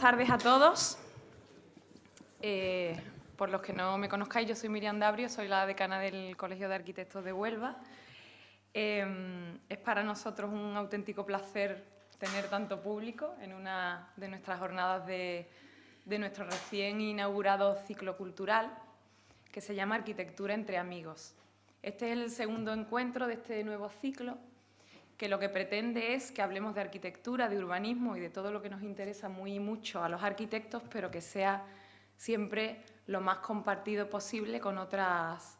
tardes a todos. Por los que no me conozcáis, yo soy Miriam Dabrio, soy la decana del Colegio de Arquitectos de Huelva. Es para nosotros un auténtico placer tener tanto público en una de nuestras jornadas de nuestro recién inaugurado ciclo cultural, que se llama Arquitectura entre Amigos. Este es el segundo encuentro de este nuevo ciclo, que lo que pretende es que hablemos de arquitectura, de urbanismo y de todo lo que nos interesa muy y mucho a los arquitectos, pero que sea siempre lo más compartido posible con otras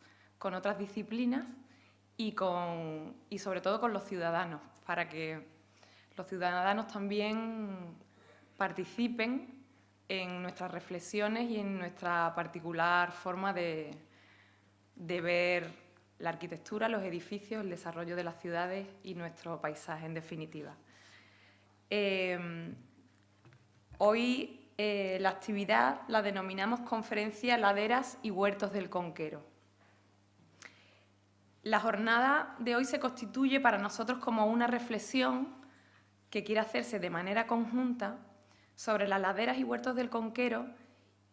disciplinas y sobre todo con los ciudadanos, para que los ciudadanos también participen en nuestras reflexiones y en nuestra particular forma de ver la arquitectura, los edificios, el desarrollo de las ciudades y nuestro paisaje, en definitiva. Hoy la actividad la denominamos Conferencia Laderas y Huertos del Conquero. La jornada de hoy se constituye para nosotros como una reflexión que quiere hacerse de manera conjunta sobre las laderas y huertos del Conquero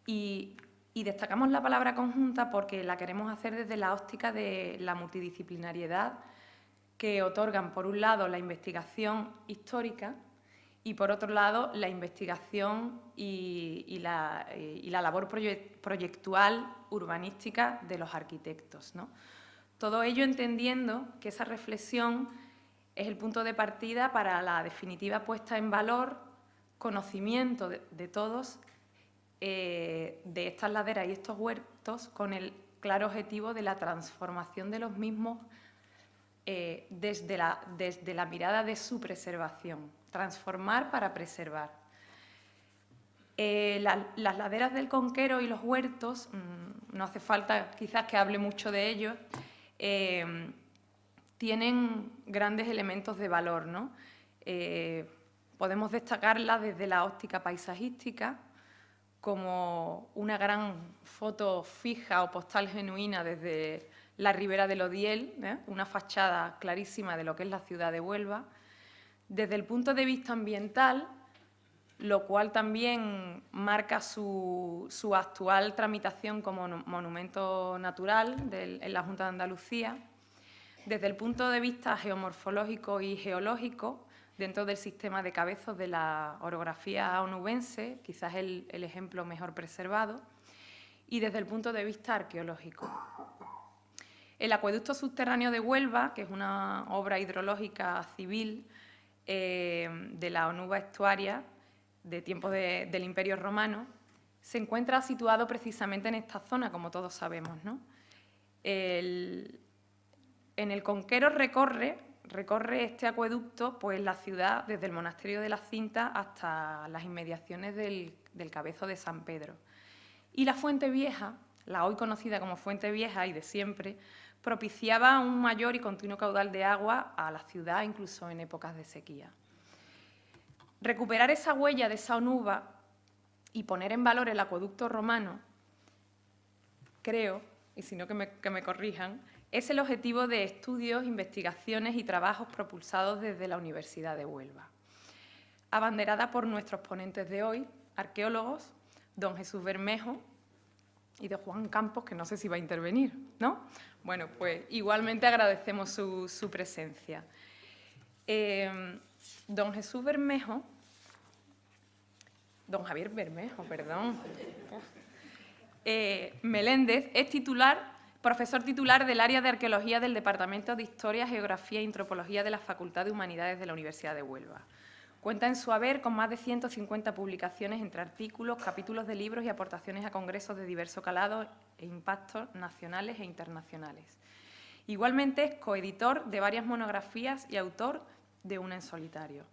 y destacamos la palabra conjunta porque la queremos hacer desde la óptica de la multidisciplinariedad que otorgan, por un lado, la investigación histórica y, por otro lado, la investigación y la labor proyectual urbanística de los arquitectos, ¿no? Todo ello entendiendo que esa reflexión es el punto de partida para la definitiva puesta en valor, conocimiento de todos de estas laderas y estos huertos con el claro objetivo de la transformación de los mismos desde la mirada de su preservación. Transformar para preservar. Las laderas del Conquero y los huertos, no hace falta quizás que hable mucho de ellos, tienen grandes elementos de valor, ¿no? Podemos destacarlas desde la óptica paisajística, como una gran foto fija o postal genuina desde la ribera del Odiel, una fachada clarísima de lo que es la ciudad de Huelva. Desde el punto de vista ambiental, lo cual también marca su actual tramitación como monumento natural en la Junta de Andalucía. Desde el punto de vista geomorfológico y geológico, dentro del sistema de cabezos de la orografía onubense, quizás el ejemplo mejor preservado, y desde el punto de vista arqueológico. El acueducto subterráneo de Huelva, que es una obra hidrológica civil de la Onuba estuaria de tiempos del Imperio Romano, se encuentra situado precisamente en esta zona, como todos sabemos, ¿no? En el Conquero recorre este acueducto pues, la ciudad desde el monasterio de la Cinta hasta las inmediaciones del Cabezo de San Pedro. Y la Fuente Vieja, la hoy conocida como Fuente Vieja y de siempre, propiciaba un mayor y continuo caudal de agua a la ciudad, incluso en épocas de sequía. Recuperar esa huella de esa onuba y poner en valor el acueducto romano, creo, y si no que me corrijan, es el objetivo de estudios, investigaciones y trabajos propulsados desde la Universidad de Huelva. Abanderada por nuestros ponentes de hoy, arqueólogos, don Jesús Bermejo y don Juan Campos, que no sé si va a intervenir, ¿no? Bueno, pues igualmente agradecemos su presencia. Don Jesús Bermejo, don Javier Bermejo, perdón, Meléndez es profesor titular del área de Arqueología del Departamento de Historia, Geografía y Antropología de la Facultad de Humanidades de la Universidad de Huelva. Cuenta en su haber con más de 150 publicaciones entre artículos, capítulos de libros y aportaciones a congresos de diverso calado e impactos nacionales e internacionales. Igualmente es coeditor de varias monografías y autor de una en solitario.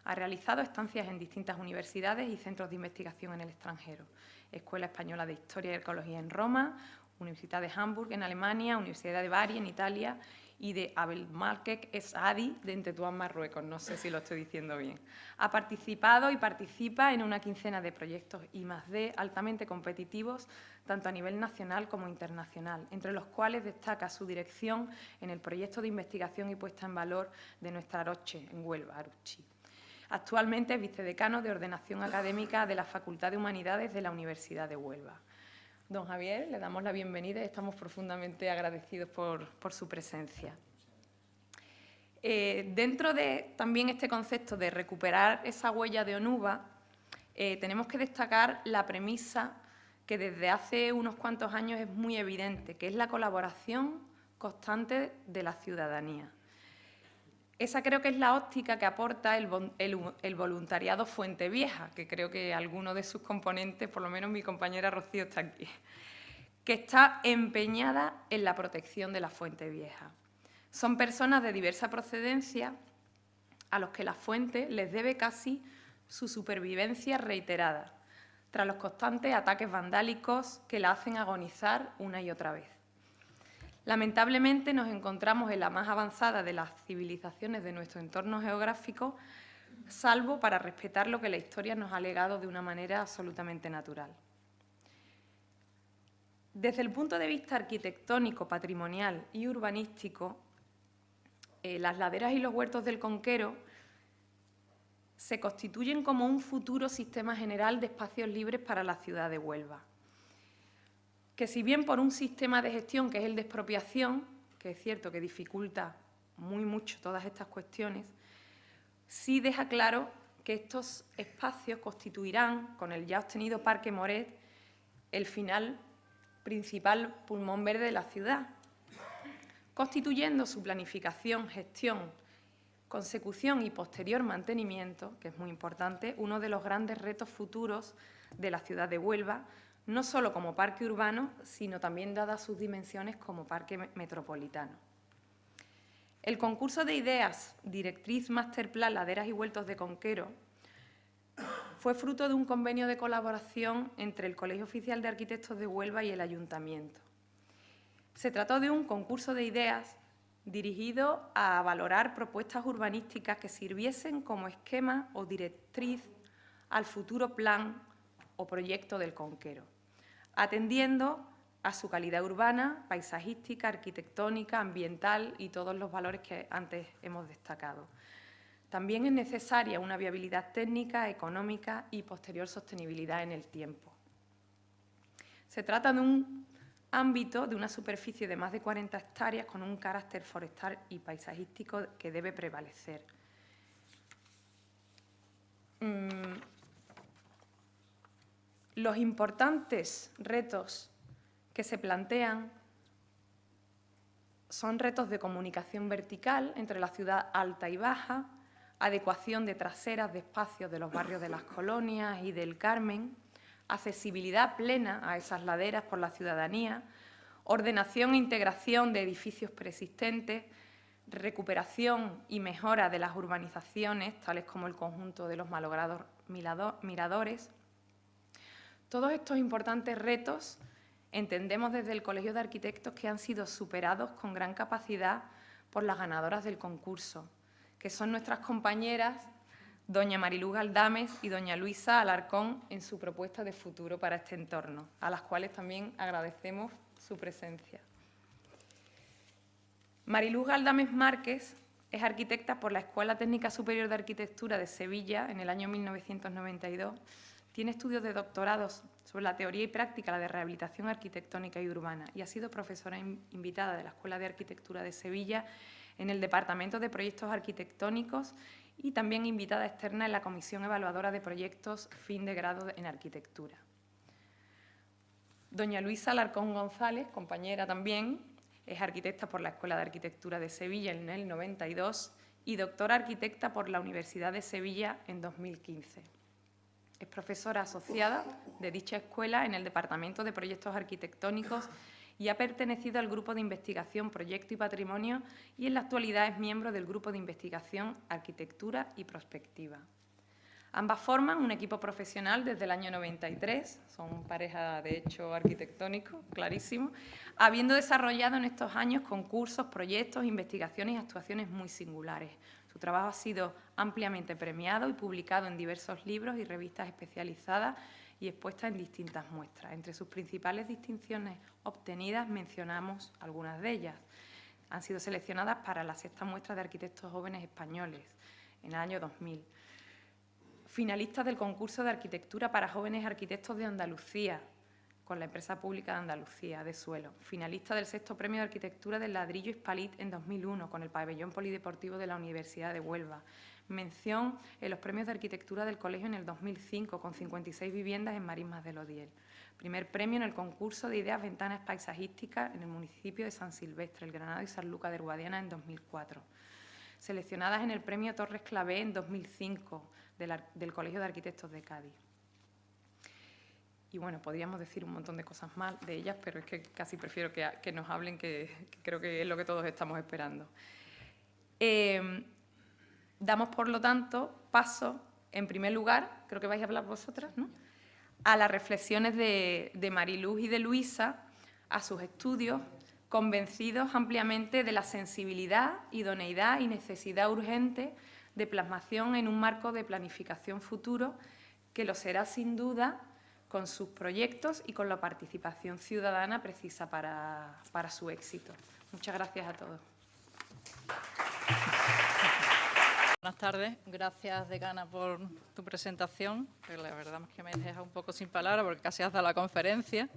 Ha realizado estancias en distintas universidades y centros de investigación en el extranjero. Escuela Española de Historia y Arqueología en Roma, Universidad de Hamburg en Alemania, Universidad de Bari en Italia y de Abdelmalek Es-Adi de Tetuán, Marruecos. No sé si lo estoy diciendo bien. Ha participado y participa en una quincena de proyectos I+D altamente competitivos, tanto a nivel nacional como internacional, entre los cuales destaca su dirección en el proyecto de investigación y puesta en valor de nuestra Aroche, en Huelva, Aruchi. Actualmente es vicedecano de Ordenación Académica de la Facultad de Humanidades de la Universidad de Huelva. Don Javier, le damos la bienvenida y estamos profundamente agradecidos por su presencia. Dentro de también este concepto de recuperar esa huella de Onuba, tenemos que destacar la premisa que desde hace unos cuantos años es muy evidente, que es la colaboración constante de la ciudadanía. Esa creo que es la óptica que aporta el voluntariado Fuente Vieja, que creo que alguno de sus componentes, por lo menos mi compañera Rocío está aquí, que está empeñada en la protección de la Fuente Vieja. Son personas de diversa procedencia a los que la fuente les debe casi su supervivencia reiterada, tras los constantes ataques vandálicos que la hacen agonizar una y otra vez. Lamentablemente nos encontramos en la más avanzada de las civilizaciones de nuestro entorno geográfico, salvo para respetar lo que la historia nos ha legado de una manera absolutamente natural. Desde el punto de vista arquitectónico, patrimonial y urbanístico, las laderas y los huertos del Conquero se constituyen como un futuro sistema general de espacios libres para la ciudad de Huelva, que si bien por un sistema de gestión que es el de expropiación, que es cierto que dificulta mucho todas estas cuestiones, sí deja claro que estos espacios constituirán, con el ya obtenido Parque Moret, el principal pulmón verde de la ciudad, constituyendo su planificación, gestión, consecución y posterior mantenimiento, que es muy importante, uno de los grandes retos futuros de la ciudad de Huelva, no solo como parque urbano, sino también dadas sus dimensiones como parque metropolitano. El concurso de ideas Directriz Masterplan Laderas y Huertos de Conquero fue fruto de un convenio de colaboración entre el Colegio Oficial de Arquitectos de Huelva y el Ayuntamiento. Se trató de un concurso de ideas dirigido a valorar propuestas urbanísticas que sirviesen como esquema o directriz al futuro plan o proyecto del Conquero, atendiendo a su calidad urbana, paisajística, arquitectónica, ambiental y todos los valores que antes hemos destacado. También es necesaria una viabilidad técnica, económica y posterior sostenibilidad en el tiempo. Se trata de un ámbito de una superficie de más de 40 hectáreas con un carácter forestal y paisajístico que debe prevalecer. Los importantes retos que se plantean son retos de comunicación vertical entre la ciudad alta y baja, adecuación de traseras de espacios de los barrios de las Colonias y del Carmen, accesibilidad plena a esas laderas por la ciudadanía, ordenación e integración de edificios preexistentes, recuperación y mejora de las urbanizaciones, tales como el conjunto de los malogrados miradores. Todos estos importantes retos entendemos desde el Colegio de Arquitectos que han sido superados con gran capacidad por las ganadoras del concurso, que son nuestras compañeras doña Mariluz Galdames y doña Luisa Alarcón en su propuesta de futuro para este entorno, a las cuales también agradecemos su presencia. Mariluz Galdames Márquez es arquitecta por la Escuela Técnica Superior de Arquitectura de Sevilla en el año 1992. Tiene estudios de doctorados sobre la teoría y práctica de rehabilitación arquitectónica y urbana y ha sido profesora invitada de la Escuela de Arquitectura de Sevilla en el Departamento de Proyectos Arquitectónicos y también invitada externa en la Comisión Evaluadora de Proyectos Fin de Grado en Arquitectura. Doña Luisa Alarcón González, compañera también, es arquitecta por la Escuela de Arquitectura de Sevilla en el 92 y doctora arquitecta por la Universidad de Sevilla en 2015. Es profesora asociada de dicha escuela en el Departamento de Proyectos Arquitectónicos y ha pertenecido al Grupo de Investigación Proyecto y Patrimonio y en la actualidad es miembro del Grupo de Investigación Arquitectura y Prospectiva. Ambas forman un equipo profesional desde el año 93, son pareja de hecho arquitectónico, clarísimo, habiendo desarrollado en estos años concursos, proyectos, investigaciones y actuaciones muy singulares. Su trabajo ha sido ampliamente premiado y publicado en diversos libros y revistas especializadas y expuesta en distintas muestras. Entre sus principales distinciones obtenidas mencionamos algunas de ellas. Han sido seleccionadas para la 6ª muestra de arquitectos jóvenes españoles en el año 2000. finalistas del concurso de arquitectura para jóvenes arquitectos de Andalucía, con la empresa pública de Andalucía, de Suelo. Finalista del 6º Premio de Arquitectura del Ladrillo Hispalit en 2001, con el pabellón polideportivo de la Universidad de Huelva. Mención en los premios de arquitectura del colegio en el 2005, con 56 viviendas en Marismas del Odiel. Primer premio en el concurso de ideas ventanas paisajísticas en el municipio de San Silvestre, el Granado y Sanlúcar de Guadiana en 2004. Seleccionadas en el premio Torres Clavé en 2005 del Colegio de Arquitectos de Cádiz. Y bueno, podríamos decir un montón de cosas más de ellas, pero es que casi prefiero que nos hablen, que creo que es lo que todos estamos esperando. Damos, por lo tanto, paso, en primer lugar, creo que vais a hablar vosotras, ¿no?, a las reflexiones de Mariluz y de Luisa, a sus estudios, convencidos ampliamente de la sensibilidad, idoneidad y necesidad urgente de plasmación en un marco de planificación futuro que lo será sin duda con sus proyectos y con la participación ciudadana precisa para su éxito. Muchas gracias a todos. Buenas tardes, gracias decana por tu presentación, que la verdad es que me deja un poco sin palabras porque casi has dado la conferencia.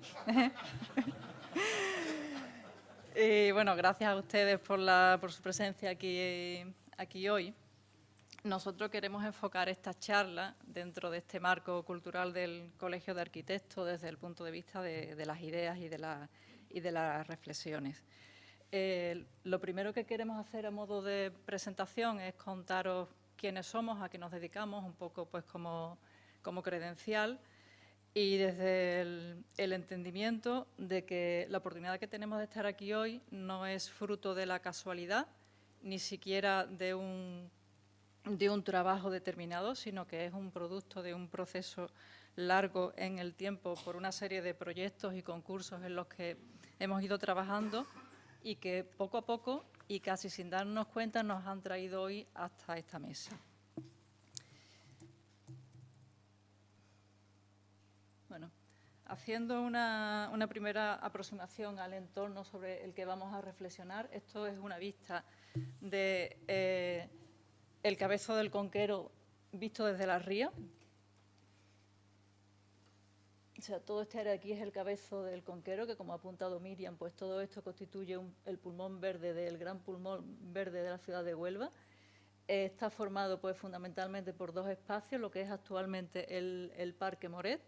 Y bueno, gracias a ustedes por su presencia aquí hoy. Nosotros queremos enfocar esta charla dentro de este marco cultural del Colegio de Arquitectos desde el punto de vista de las ideas y de las reflexiones. Lo primero que queremos hacer a modo de presentación es contaros quiénes somos, a qué nos dedicamos, un poco pues como credencial, y desde el entendimiento de que la oportunidad que tenemos de estar aquí hoy no es fruto de la casualidad, ni siquiera de un trabajo determinado, sino que es un producto de un proceso largo en el tiempo por una serie de proyectos y concursos en los que hemos ido trabajando y que poco a poco y casi sin darnos cuenta nos han traído hoy hasta esta mesa. Bueno, haciendo una primera aproximación al entorno sobre el que vamos a reflexionar, esto es una vista de el Cabezo del Conquero visto desde la ría. O sea, todo este área de aquí es el Cabezo del Conquero, que como ha apuntado Miriam, pues todo esto constituye el pulmón verde del gran pulmón verde de la ciudad de Huelva. Está formado pues fundamentalmente por dos espacios, lo que es actualmente el Parque Moret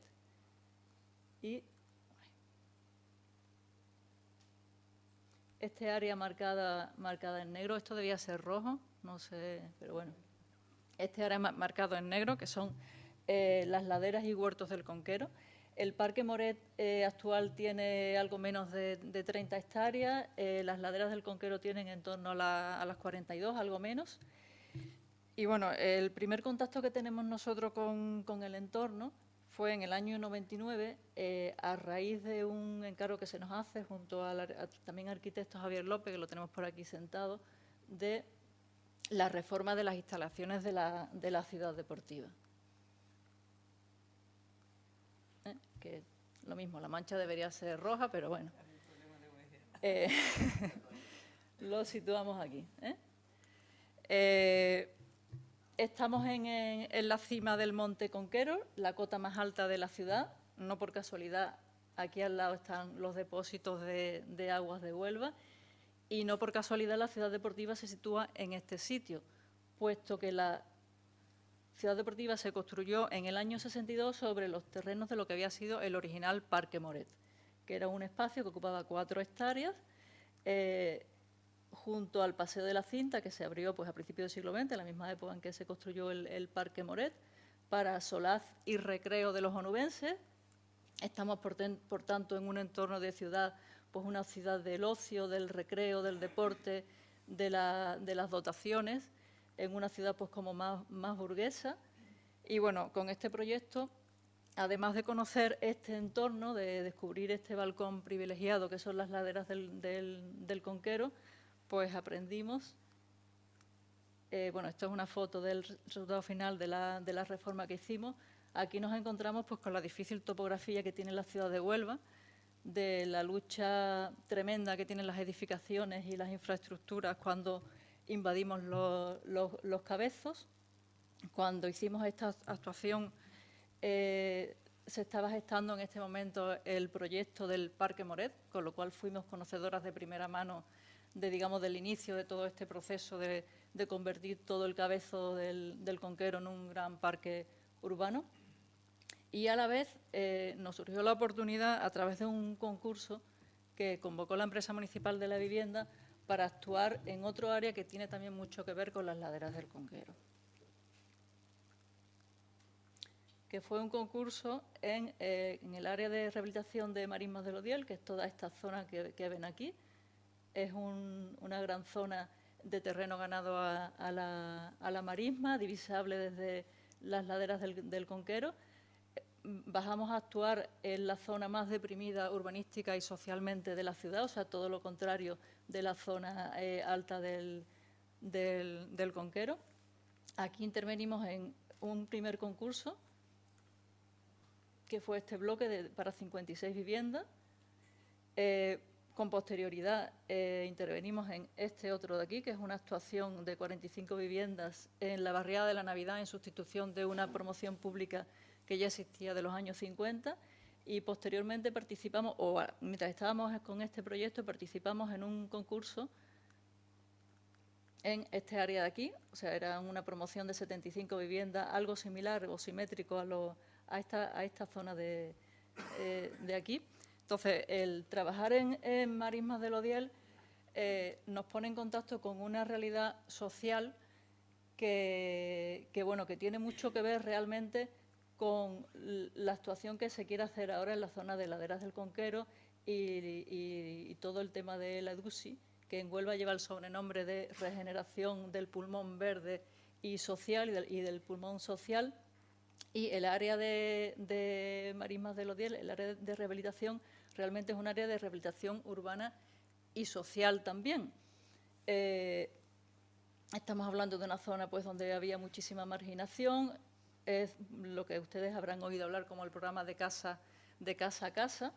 y este área marcada en negro. Esto debía ser rojo, no sé, pero bueno. Este área marcado en negro, que son las laderas y huertos del Conquero. El Parque Moret actual tiene algo menos de 30 hectáreas, las laderas del Conquero tienen en torno a las 42, algo menos. Y bueno, el primer contacto que tenemos nosotros con el entorno fue en el año 99, a raíz de un encargo que se nos hace junto a también arquitecto Javier López, que lo tenemos por aquí sentado, de la reforma de las instalaciones de la ciudad deportiva. Que lo mismo, la mancha debería ser roja, pero bueno. Lo situamos aquí. Estamos en la cima del Monte Conquero, la cota más alta de la ciudad. No por casualidad, aquí al lado están los depósitos de aguas de Huelva. Y no por casualidad la ciudad deportiva se sitúa en este sitio, puesto que la ciudad deportiva se construyó en el año 62 sobre los terrenos de lo que había sido el original Parque Moret, que era un espacio que ocupaba 4 hectáreas, junto al Paseo de la Cinta, que se abrió pues, a principios del siglo XX, la misma época en que se construyó el Parque Moret, para solaz y recreo de los onubenses. Estamos, por tanto, en un entorno de ciudad, pues una ciudad del ocio, del recreo, del deporte, de las dotaciones, en una ciudad pues como más burguesa. Y bueno, con este proyecto, además de conocer este entorno, de descubrir este balcón privilegiado que son las laderas del Conquero, pues aprendimos. Bueno, esto es una foto del resultado final de la reforma que hicimos. Aquí nos encontramos pues con la difícil topografía que tiene la ciudad de Huelva, de la lucha tremenda que tienen las edificaciones y las infraestructuras cuando invadimos los cabezos. cuando hicimos esta actuación, se estaba gestando en este momento el proyecto del Parque Moret, con lo cual fuimos conocedoras de primera mano del inicio de todo este proceso de convertir todo el cabezo del Conquero en un gran parque urbano. Y a la vez nos surgió la oportunidad, a través de un concurso que convocó la empresa municipal de la vivienda, para actuar en otro área que tiene también mucho que ver con las laderas del Conquero, que fue un concurso en el área de rehabilitación de Marismas del Odiel, que es toda esta zona que ven aquí. Es una gran zona de terreno ganado a la marisma, divisable desde las laderas del Conquero. Bajamos a actuar en la zona más deprimida urbanística y socialmente de la ciudad, o sea, todo lo contrario de la zona alta del Conquero. Aquí intervenimos en un primer concurso, que fue este bloque para 56 viviendas. Con posterioridad intervenimos en este otro de aquí, que es una actuación de 45 viviendas en la barriada de la Navidad, en sustitución de una promoción pública que ya existía de los años 50, y posteriormente participamos, o mientras estábamos con este proyecto, participamos en un concurso en este área de aquí, o sea, era una promoción de 75 viviendas, algo similar o simétrico a esta zona de aquí. Entonces, el trabajar en Marismas del Odiel nos pone en contacto con una realidad social que tiene mucho que ver realmente con la actuación que se quiere hacer ahora en la zona de laderas del Conquero y todo el tema de la EDUSI, que en Huelva lleva el sobrenombre de regeneración del pulmón verde y social y del pulmón social. Y el área de Marismas del Odiel, el área de rehabilitación, realmente es un área de rehabilitación urbana y social también. Estamos hablando de una zona pues, donde había muchísima marginación, es lo que ustedes habrán oído hablar como el programa de casa a casa.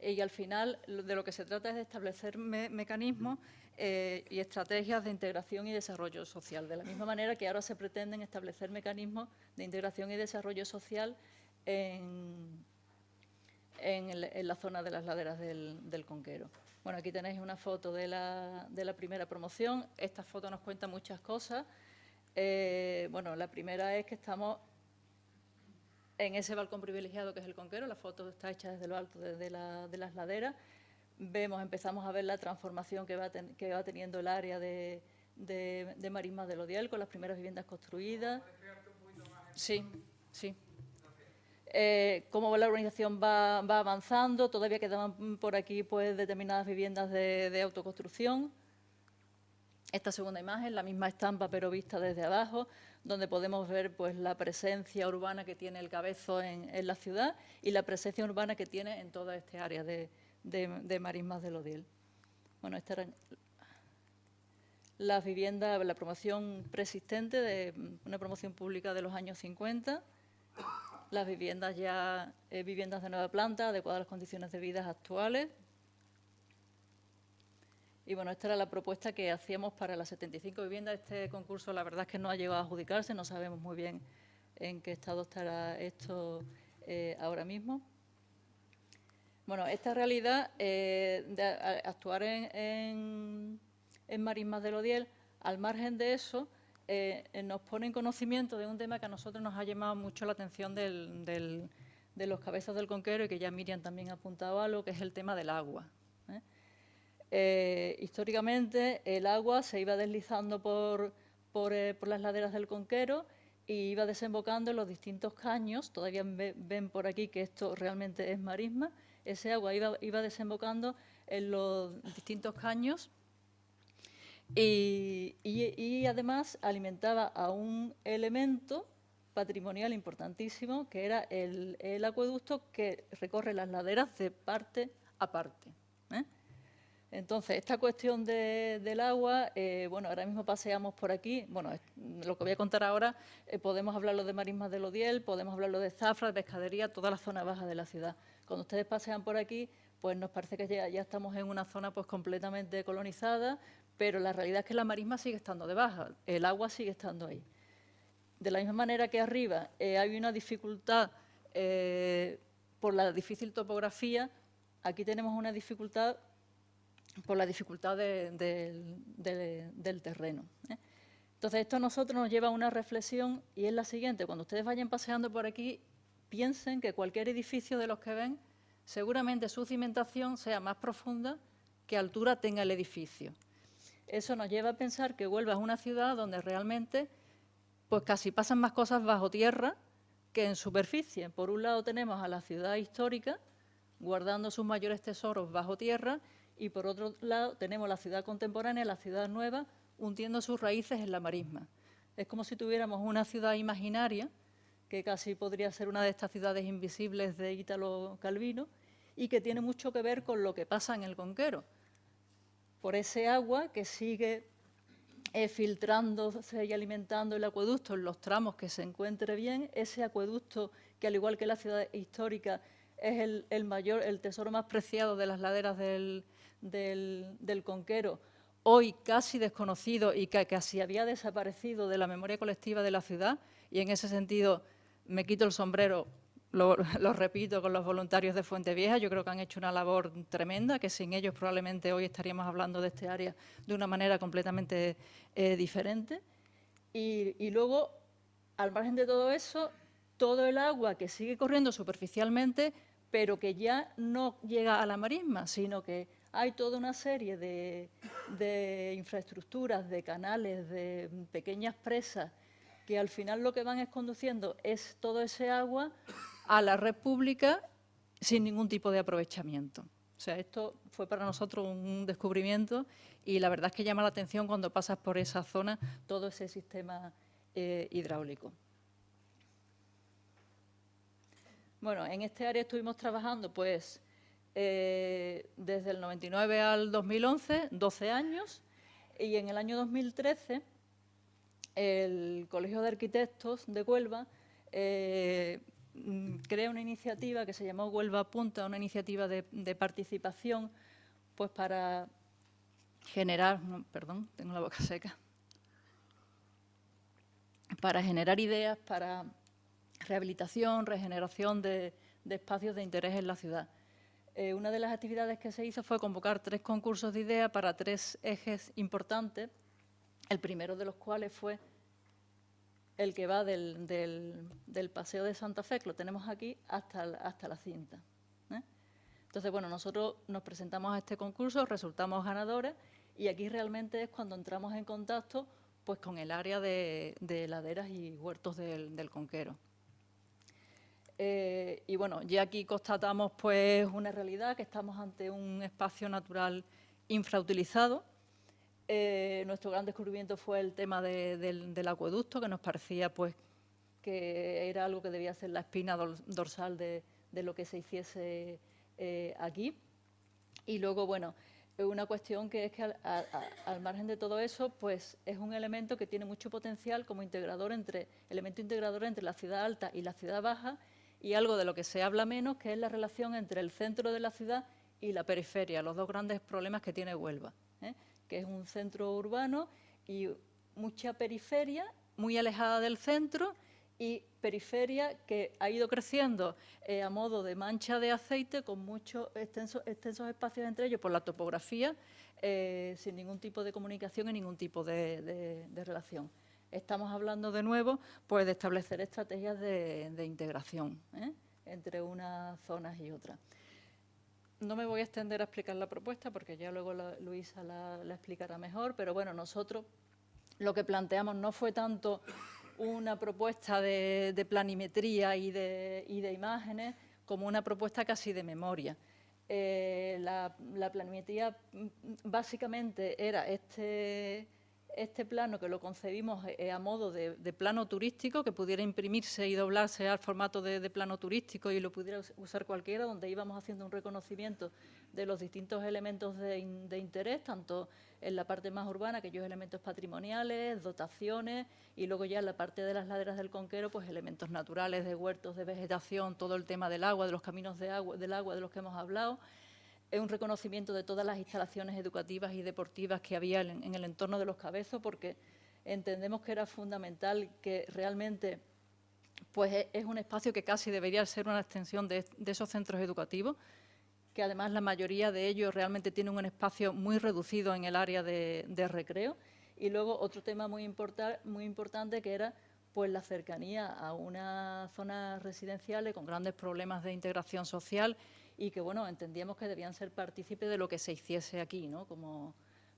Y al final de lo que se trata es de establecer mecanismos y estrategias de integración y desarrollo social, de la misma manera que ahora se pretenden establecer mecanismos de integración y desarrollo social en la zona de las laderas del Conquero. Bueno, aquí tenéis una foto de la primera promoción. Esta foto nos cuenta muchas cosas. La primera es que estamos en ese balcón privilegiado que es el Conquero. La foto está hecha desde lo alto de las laderas. Empezamos a ver la transformación que va teniendo el área de Marismas del Odiel con las primeras viviendas construidas. Sí, sí. Cómo la urbanización va avanzando. Todavía quedaban por aquí pues, determinadas viviendas de autoconstrucción. Esta segunda imagen, la misma estampa pero vista desde abajo, donde podemos ver pues, la presencia urbana que tiene el Cabezo en la ciudad y la presencia urbana que tiene en toda esta área de Marismas del Odiel. Bueno, esta era las viviendas, la promoción preexistente de una promoción pública de los años 50. Las viviendas ya, viviendas de nueva planta, adecuadas a las condiciones de vida actuales. Y bueno, esta era la propuesta que hacíamos para las 75 viviendas. Este concurso, la verdad es que no ha llegado a adjudicarse, no sabemos muy bien en qué estado estará esto ahora mismo. Bueno, esta realidad de actuar en Marismas del Odiel, al margen de eso, nos pone en conocimiento de un tema que a nosotros nos ha llamado mucho la atención de los cabezas del Conquero y que ya Miriam también ha apuntado algo, que es el tema del agua. Históricamente el agua se iba deslizando por las laderas del Conquero y iba desembocando en los distintos caños. Todavía ven por aquí que esto realmente es marisma. Ese agua iba desembocando en los distintos caños y además alimentaba a un elemento patrimonial importantísimo que era el acueducto que recorre las laderas de parte a parte. Entonces, esta cuestión del agua, ahora mismo paseamos por aquí. Bueno, lo que voy a contar ahora, podemos hablarlo de Marismas del Odiel, podemos hablarlo de Zafra, de Pescadería, toda la zona baja de la ciudad. Cuando ustedes pasean por aquí, pues nos parece que ya estamos en una zona pues completamente colonizada, pero la realidad es que la marisma sigue estando de baja, el agua sigue estando ahí. De la misma manera que arriba hay una dificultad por la difícil topografía, aquí tenemos una dificultad por la dificultad del terreno. Entonces, esto a nosotros nos lleva a una reflexión y es la siguiente. Cuando ustedes vayan paseando por aquí, piensen que cualquier edificio de los que ven, seguramente su cimentación sea más profunda que altura tenga el edificio. Eso nos lleva a pensar que Huelva es una ciudad donde realmente pues casi pasan más cosas bajo tierra que en superficie. Por un lado tenemos a la ciudad histórica guardando sus mayores tesoros bajo tierra y por otro lado tenemos la ciudad contemporánea, la ciudad nueva, hundiendo sus raíces en la marisma. Es como si tuviéramos una ciudad imaginaria, que casi podría ser una de estas ciudades invisibles de Ítalo Calvino, y que tiene mucho que ver con lo que pasa en el Conquero. Por ese agua que sigue filtrándose y alimentando el acueducto en los tramos que se encuentre bien, ese acueducto que, al igual que la ciudad histórica, es el tesoro más preciado de las laderas del Conquero, hoy casi desconocido y que casi había desaparecido de la memoria colectiva de la ciudad, y en ese sentido me quito el sombrero, lo repito, con los voluntarios de Fuente Vieja. Yo creo que han hecho una labor tremenda, que sin ellos probablemente hoy estaríamos hablando de este área de una manera completamente diferente. Y luego, al margen de todo eso, todo el agua que sigue corriendo superficialmente, pero que ya no llega a la marisma, sino que hay toda una serie de infraestructuras, de canales, de pequeñas presas, que al final lo que van es conduciendo es todo ese agua a la red pública sin ningún tipo de aprovechamiento. O sea, esto fue para nosotros un descubrimiento y la verdad es que llama la atención cuando pasas por esa zona todo ese sistema hidráulico. Bueno, en este área estuvimos trabajando pues desde el 99 al 2011, 12 años, y en el año 2013 el Colegio de Arquitectos de Huelva crea una iniciativa que se llamó Huelva Apunta, una iniciativa de participación pues para generar, perdón, tengo la boca seca, para generar ideas para rehabilitación, regeneración de espacios de interés en la ciudad. Una de las actividades que se hizo fue convocar 3 concursos de ideas para 3 ejes importantes, el primero de los cuales fue el que va del Paseo de Santa Fe, que lo tenemos aquí, hasta la cinta. Entonces, bueno, nosotros nos presentamos a este concurso, resultamos ganadores, y aquí realmente es cuando entramos en contacto pues, con el área de laderas y huertos del Conquero. Y bueno, ya aquí constatamos pues una realidad, que estamos ante un espacio natural infrautilizado. Nuestro gran descubrimiento fue el tema del acueducto, que nos parecía pues que era algo que debía ser la espina dorsal de lo que se hiciese aquí. Y luego, bueno, una cuestión que es que al margen de todo eso, pues es un elemento que tiene mucho potencial como elemento integrador entre la ciudad alta y la ciudad baja, y algo de lo que se habla menos, que es la relación entre el centro de la ciudad y la periferia, los 2 grandes problemas que tiene Huelva, que es un centro urbano y mucha periferia, muy alejada del centro, y periferia que ha ido creciendo a modo de mancha de aceite, con muchos extensos espacios entre ellos por la topografía, sin ningún tipo de comunicación y ningún tipo de relación. Estamos hablando de nuevo pues, de establecer estrategias de integración entre unas zonas y otras. No me voy a extender a explicar la propuesta porque ya luego Luisa la explicará mejor, pero bueno, nosotros lo que planteamos no fue tanto una propuesta de planimetría y de imágenes como una propuesta casi de memoria. La planimetría básicamente era este plano, que lo concebimos a modo de plano turístico, que pudiera imprimirse y doblarse al formato de plano turístico y lo pudiera usar cualquiera, donde íbamos haciendo un reconocimiento de los distintos elementos de interés, tanto en la parte más urbana, aquellos elementos patrimoniales, dotaciones, y luego ya en la parte de las laderas del Conquero, pues elementos naturales, de huertos, de vegetación, todo el tema del agua, de los caminos del agua de los que hemos hablado. Es un reconocimiento de todas las instalaciones educativas y deportivas que había en el entorno de Los Cabezos, porque entendemos que era fundamental, que realmente pues es un espacio que casi debería ser una extensión de esos centros educativos, que además la mayoría de ellos realmente tienen un espacio muy reducido en el área de recreo. Y luego otro tema muy importante que era pues la cercanía a unas zonas residenciales con grandes problemas de integración social y que, bueno, entendíamos que debían ser partícipes de lo que se hiciese aquí, ¿no? Como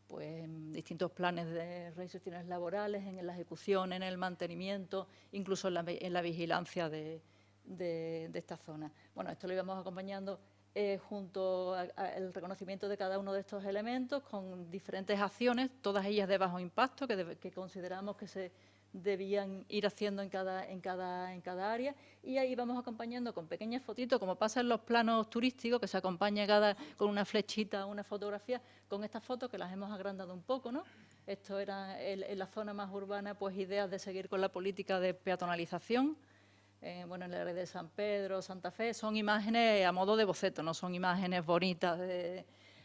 pues distintos planes de reinserciones laborales, en la ejecución, en el mantenimiento, incluso en la vigilancia de esta zona. Bueno, esto lo íbamos acompañando junto al reconocimiento de cada uno de estos elementos con diferentes acciones, todas ellas de bajo impacto, que consideramos que se debían ir haciendo en cada área, y ahí vamos acompañando con pequeñas fotitos, como pasa en los planos turísticos, que se acompaña con una flechita, una fotografía, con estas fotos que las hemos agrandado un poco, ¿no? Esto era en la zona más urbana, pues ideas de seguir con la política de peatonalización. Bueno, en el área de San Pedro, Santa Fe, son imágenes a modo de boceto, no son imágenes bonitas.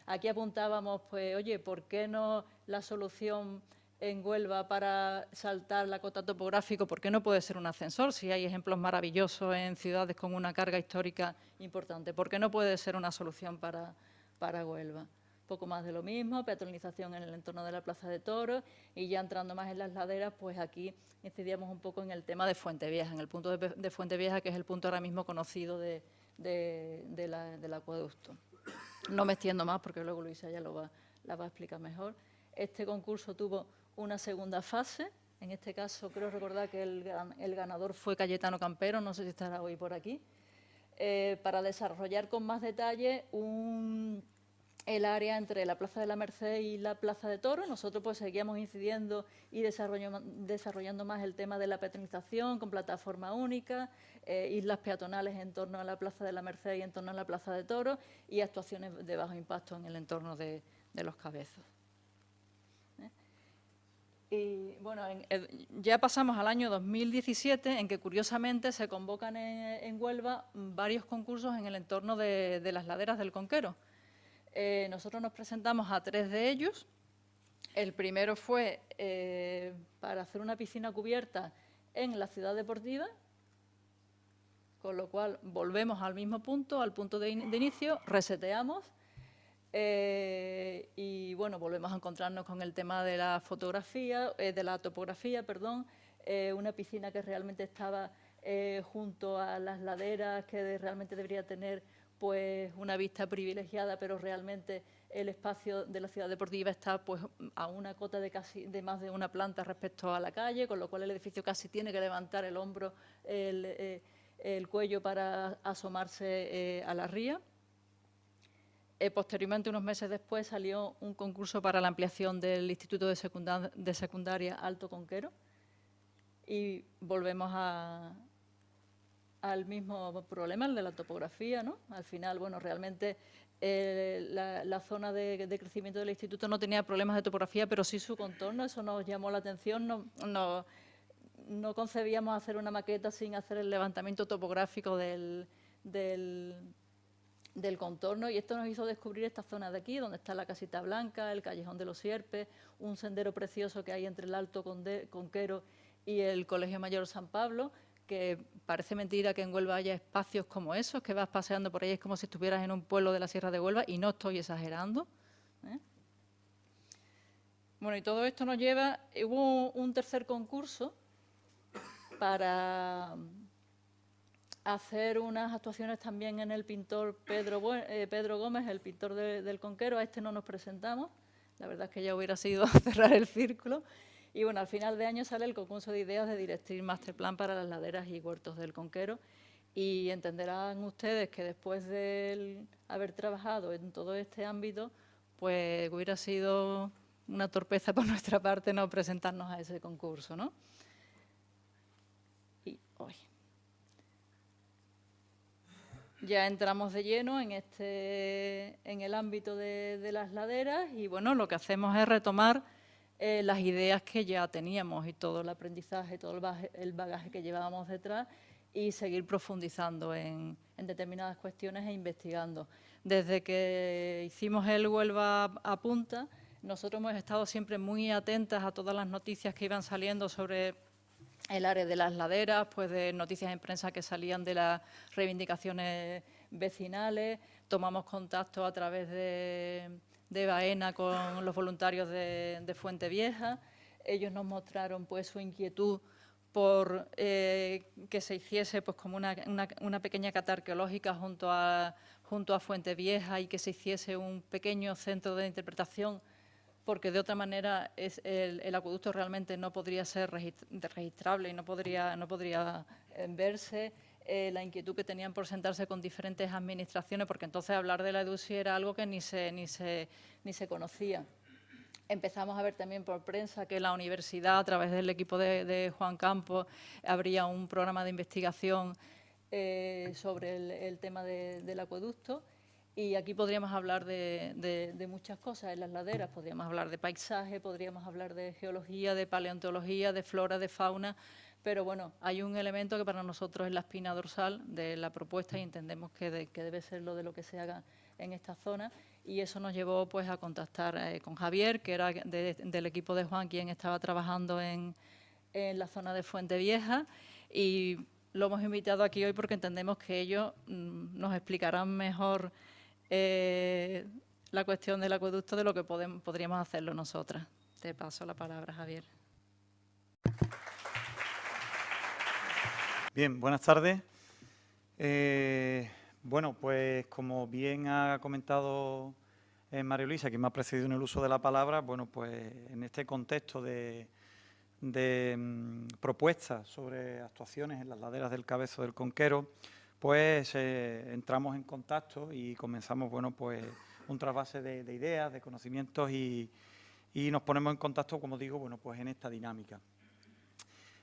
Aquí apuntábamos, pues, oye, ¿por qué no la solución en Huelva para saltar la cota topográfico? ¿Por qué no puede ser un ascensor? Si hay ejemplos maravillosos en ciudades con una carga histórica importante, ¿por qué no puede ser una solución para Huelva? Poco más de lo mismo, peatonalización en el entorno de la Plaza de Toros, y ya entrando más en las laderas, pues aquí incidíamos un poco en el tema de Fuentevieja, en el punto de Fuentevieja, que es el punto ahora mismo conocido del acueducto. No me extiendo más porque luego Luisa ya la va a explicar mejor. Este concurso tuvo una segunda fase. En este caso creo recordar que el ganador fue Cayetano Campero, no sé si estará hoy por aquí, para desarrollar con más detalle el área entre la Plaza de la Merced y la Plaza de Toros. Nosotros pues seguíamos incidiendo y desarrollando más el tema de la peatonalización con plataforma única, islas peatonales en torno a la Plaza de la Merced y en torno a la Plaza de Toros, y actuaciones de bajo impacto en el entorno de los Cabezos. Y bueno, ya pasamos al año 2017, en que curiosamente se convocan en Huelva varios concursos en el entorno de las laderas del Conquero. Nosotros nos presentamos a 3 de ellos. El primero fue para hacer una piscina cubierta en la ciudad deportiva, con lo cual volvemos al mismo punto, al punto de inicio, reseteamos y bueno, volvemos a encontrarnos con el tema de la fotografía, de la topografía, perdón, una piscina que realmente estaba junto a las laderas, que realmente debería tener pues una vista privilegiada, pero realmente el espacio de la ciudad deportiva está pues a una cota de más de una planta respecto a la calle, con lo cual el edificio casi tiene que levantar el hombro, el cuello para asomarse a la ría. Posteriormente, unos meses después, salió un concurso para la ampliación del Instituto de Secundaria Alto Conquero, y volvemos al mismo problema, el de la topografía, ¿no? Al final, bueno, realmente la zona de crecimiento del instituto no tenía problemas de topografía, pero sí su contorno. Eso nos llamó la atención. No concebíamos hacer una maqueta sin hacer el levantamiento topográfico del contorno, y esto nos hizo descubrir esta zona de aquí, donde está la Casita Blanca, el Callejón de los Sierpes, un sendero precioso que hay entre el Alto Conquero y el Colegio Mayor San Pablo, que parece mentira que en Huelva haya espacios como esos, que vas paseando por ahí, es como si estuvieras en un pueblo de la Sierra de Huelva, y no estoy exagerando. Bueno, y todo esto nos lleva, hubo un tercer concurso para hacer unas actuaciones también en el pintor Pedro Gómez, el pintor del Conquero. A este no nos presentamos, la verdad es que ya hubiera sido cerrar el círculo. Y bueno, al final de año sale el concurso de ideas de Directriz Masterplan para las laderas y huertos del Conquero, y entenderán ustedes que después de haber trabajado en todo este ámbito, pues hubiera sido una torpeza por nuestra parte no presentarnos a ese concurso, ¿no? Y hoy ya entramos de lleno en el ámbito de las laderas, y bueno, lo que hacemos es retomar las ideas que ya teníamos y todo el aprendizaje, todo el bagaje que llevábamos detrás, y seguir profundizando en determinadas cuestiones e investigando. Desde que hicimos el Huelva Apunta, Nosotros hemos estado siempre muy atentas a todas las noticias que iban saliendo sobre el área de las laderas, pues de noticias en prensa que salían de las reivindicaciones vecinales. Tomamos contacto a través de Baena con los voluntarios de Fuente Vieja. Ellos nos mostraron pues su inquietud por que se hiciese pues como una pequeña cata arqueológica junto a Fuente Vieja y que se hiciese un pequeño centro de interpretación, porque de otra manera el acueducto realmente no podría ser registrable y no podría verse. La inquietud que tenían por sentarse con diferentes administraciones, porque entonces hablar de la EDUSI era algo que ni se conocía. Empezamos a ver también por prensa que la universidad, a través del equipo de Juan Campos, habría un programa de investigación sobre el tema del acueducto. Y aquí podríamos hablar de muchas cosas en las laderas. Podríamos hablar de paisaje, podríamos hablar de geología, de paleontología, de flora, de fauna. Pero bueno, hay un elemento que para nosotros es la espina dorsal de la propuesta y entendemos que debe ser lo de lo que se haga en esta zona. Y eso nos llevó pues a contactar con Javier, que era del equipo de Juan, quien estaba trabajando en la zona de Fuente Vieja. Y lo hemos invitado aquí hoy porque entendemos que ellos nos explicarán mejor la cuestión del acueducto de lo que podríamos hacerlo nosotras. Te paso la palabra, Javier. Bien, buenas tardes. Bueno, pues como bien ha comentado María Luisa, quien me ha precedido en el uso de la palabra, bueno, pues en este contexto de propuestas sobre actuaciones en las laderas del Cabezo del Conquero, pues entramos en contacto y comenzamos, bueno, pues un trasvase de ideas, de conocimientos y nos ponemos en contacto, como digo, bueno, pues en esta dinámica.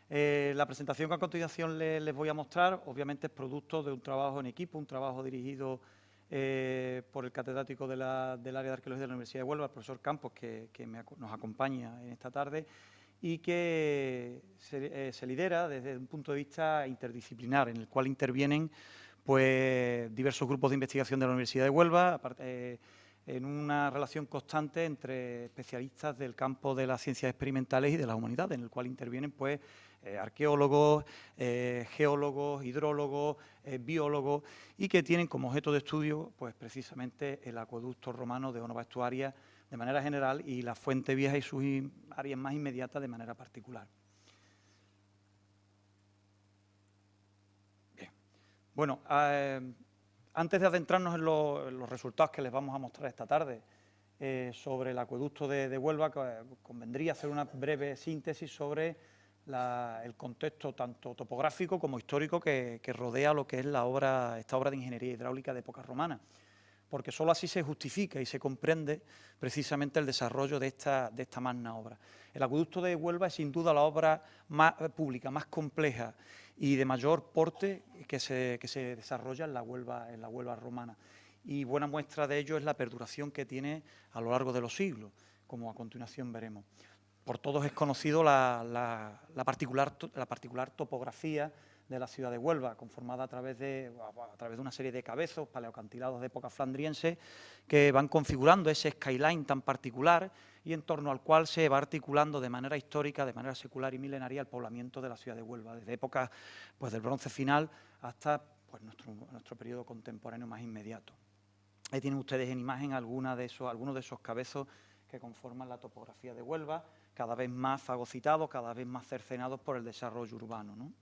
La presentación que a continuación les voy a mostrar, obviamente es producto de un trabajo en equipo, un trabajo dirigido por el catedrático del área de arqueología de la Universidad de Huelva, el profesor Campos, que nos acompaña en esta tarde, y que se lidera desde un punto de vista interdisciplinar, en el cual intervienen pues, diversos grupos de investigación de la Universidad de Huelva, en una relación constante entre especialistas del campo de las ciencias experimentales y de las humanidades, en el cual intervienen pues, arqueólogos, geólogos, hidrólogos, biólogos, y que tienen como objeto de estudio pues, precisamente el acueducto romano de Onova Estuaria de manera general y la Fuente Vieja y sus áreas más inmediatas de manera particular. Bien. Bueno, antes de adentrarnos en los resultados que les vamos a mostrar esta tarde sobre el acueducto de Huelva, convendría hacer una breve síntesis sobre el contexto tanto topográfico como histórico que rodea lo que es esta obra de ingeniería hidráulica de época romana, porque sólo así se justifica y se comprende precisamente el desarrollo de esta magna obra. El acueducto de Huelva es sin duda la obra más pública, más compleja y de mayor porte que se desarrolla en la Huelva romana. Y buena muestra de ello es la perduración que tiene a lo largo de los siglos, como a continuación veremos. Por todos es conocido la particular topografía de la ciudad de Huelva, conformada a través de una serie de cabezos paleoacantilados de época flandriense que van configurando ese skyline tan particular y en torno al cual se va articulando de manera histórica, de manera secular y milenaria el poblamiento de la ciudad de Huelva, desde épocas pues, del Bronce final hasta pues, nuestro periodo contemporáneo más inmediato. Ahí tienen ustedes en imagen algunos de esos cabezos que conforman la topografía de Huelva, cada vez más fagocitados, cada vez más cercenados por el desarrollo urbano, ¿no?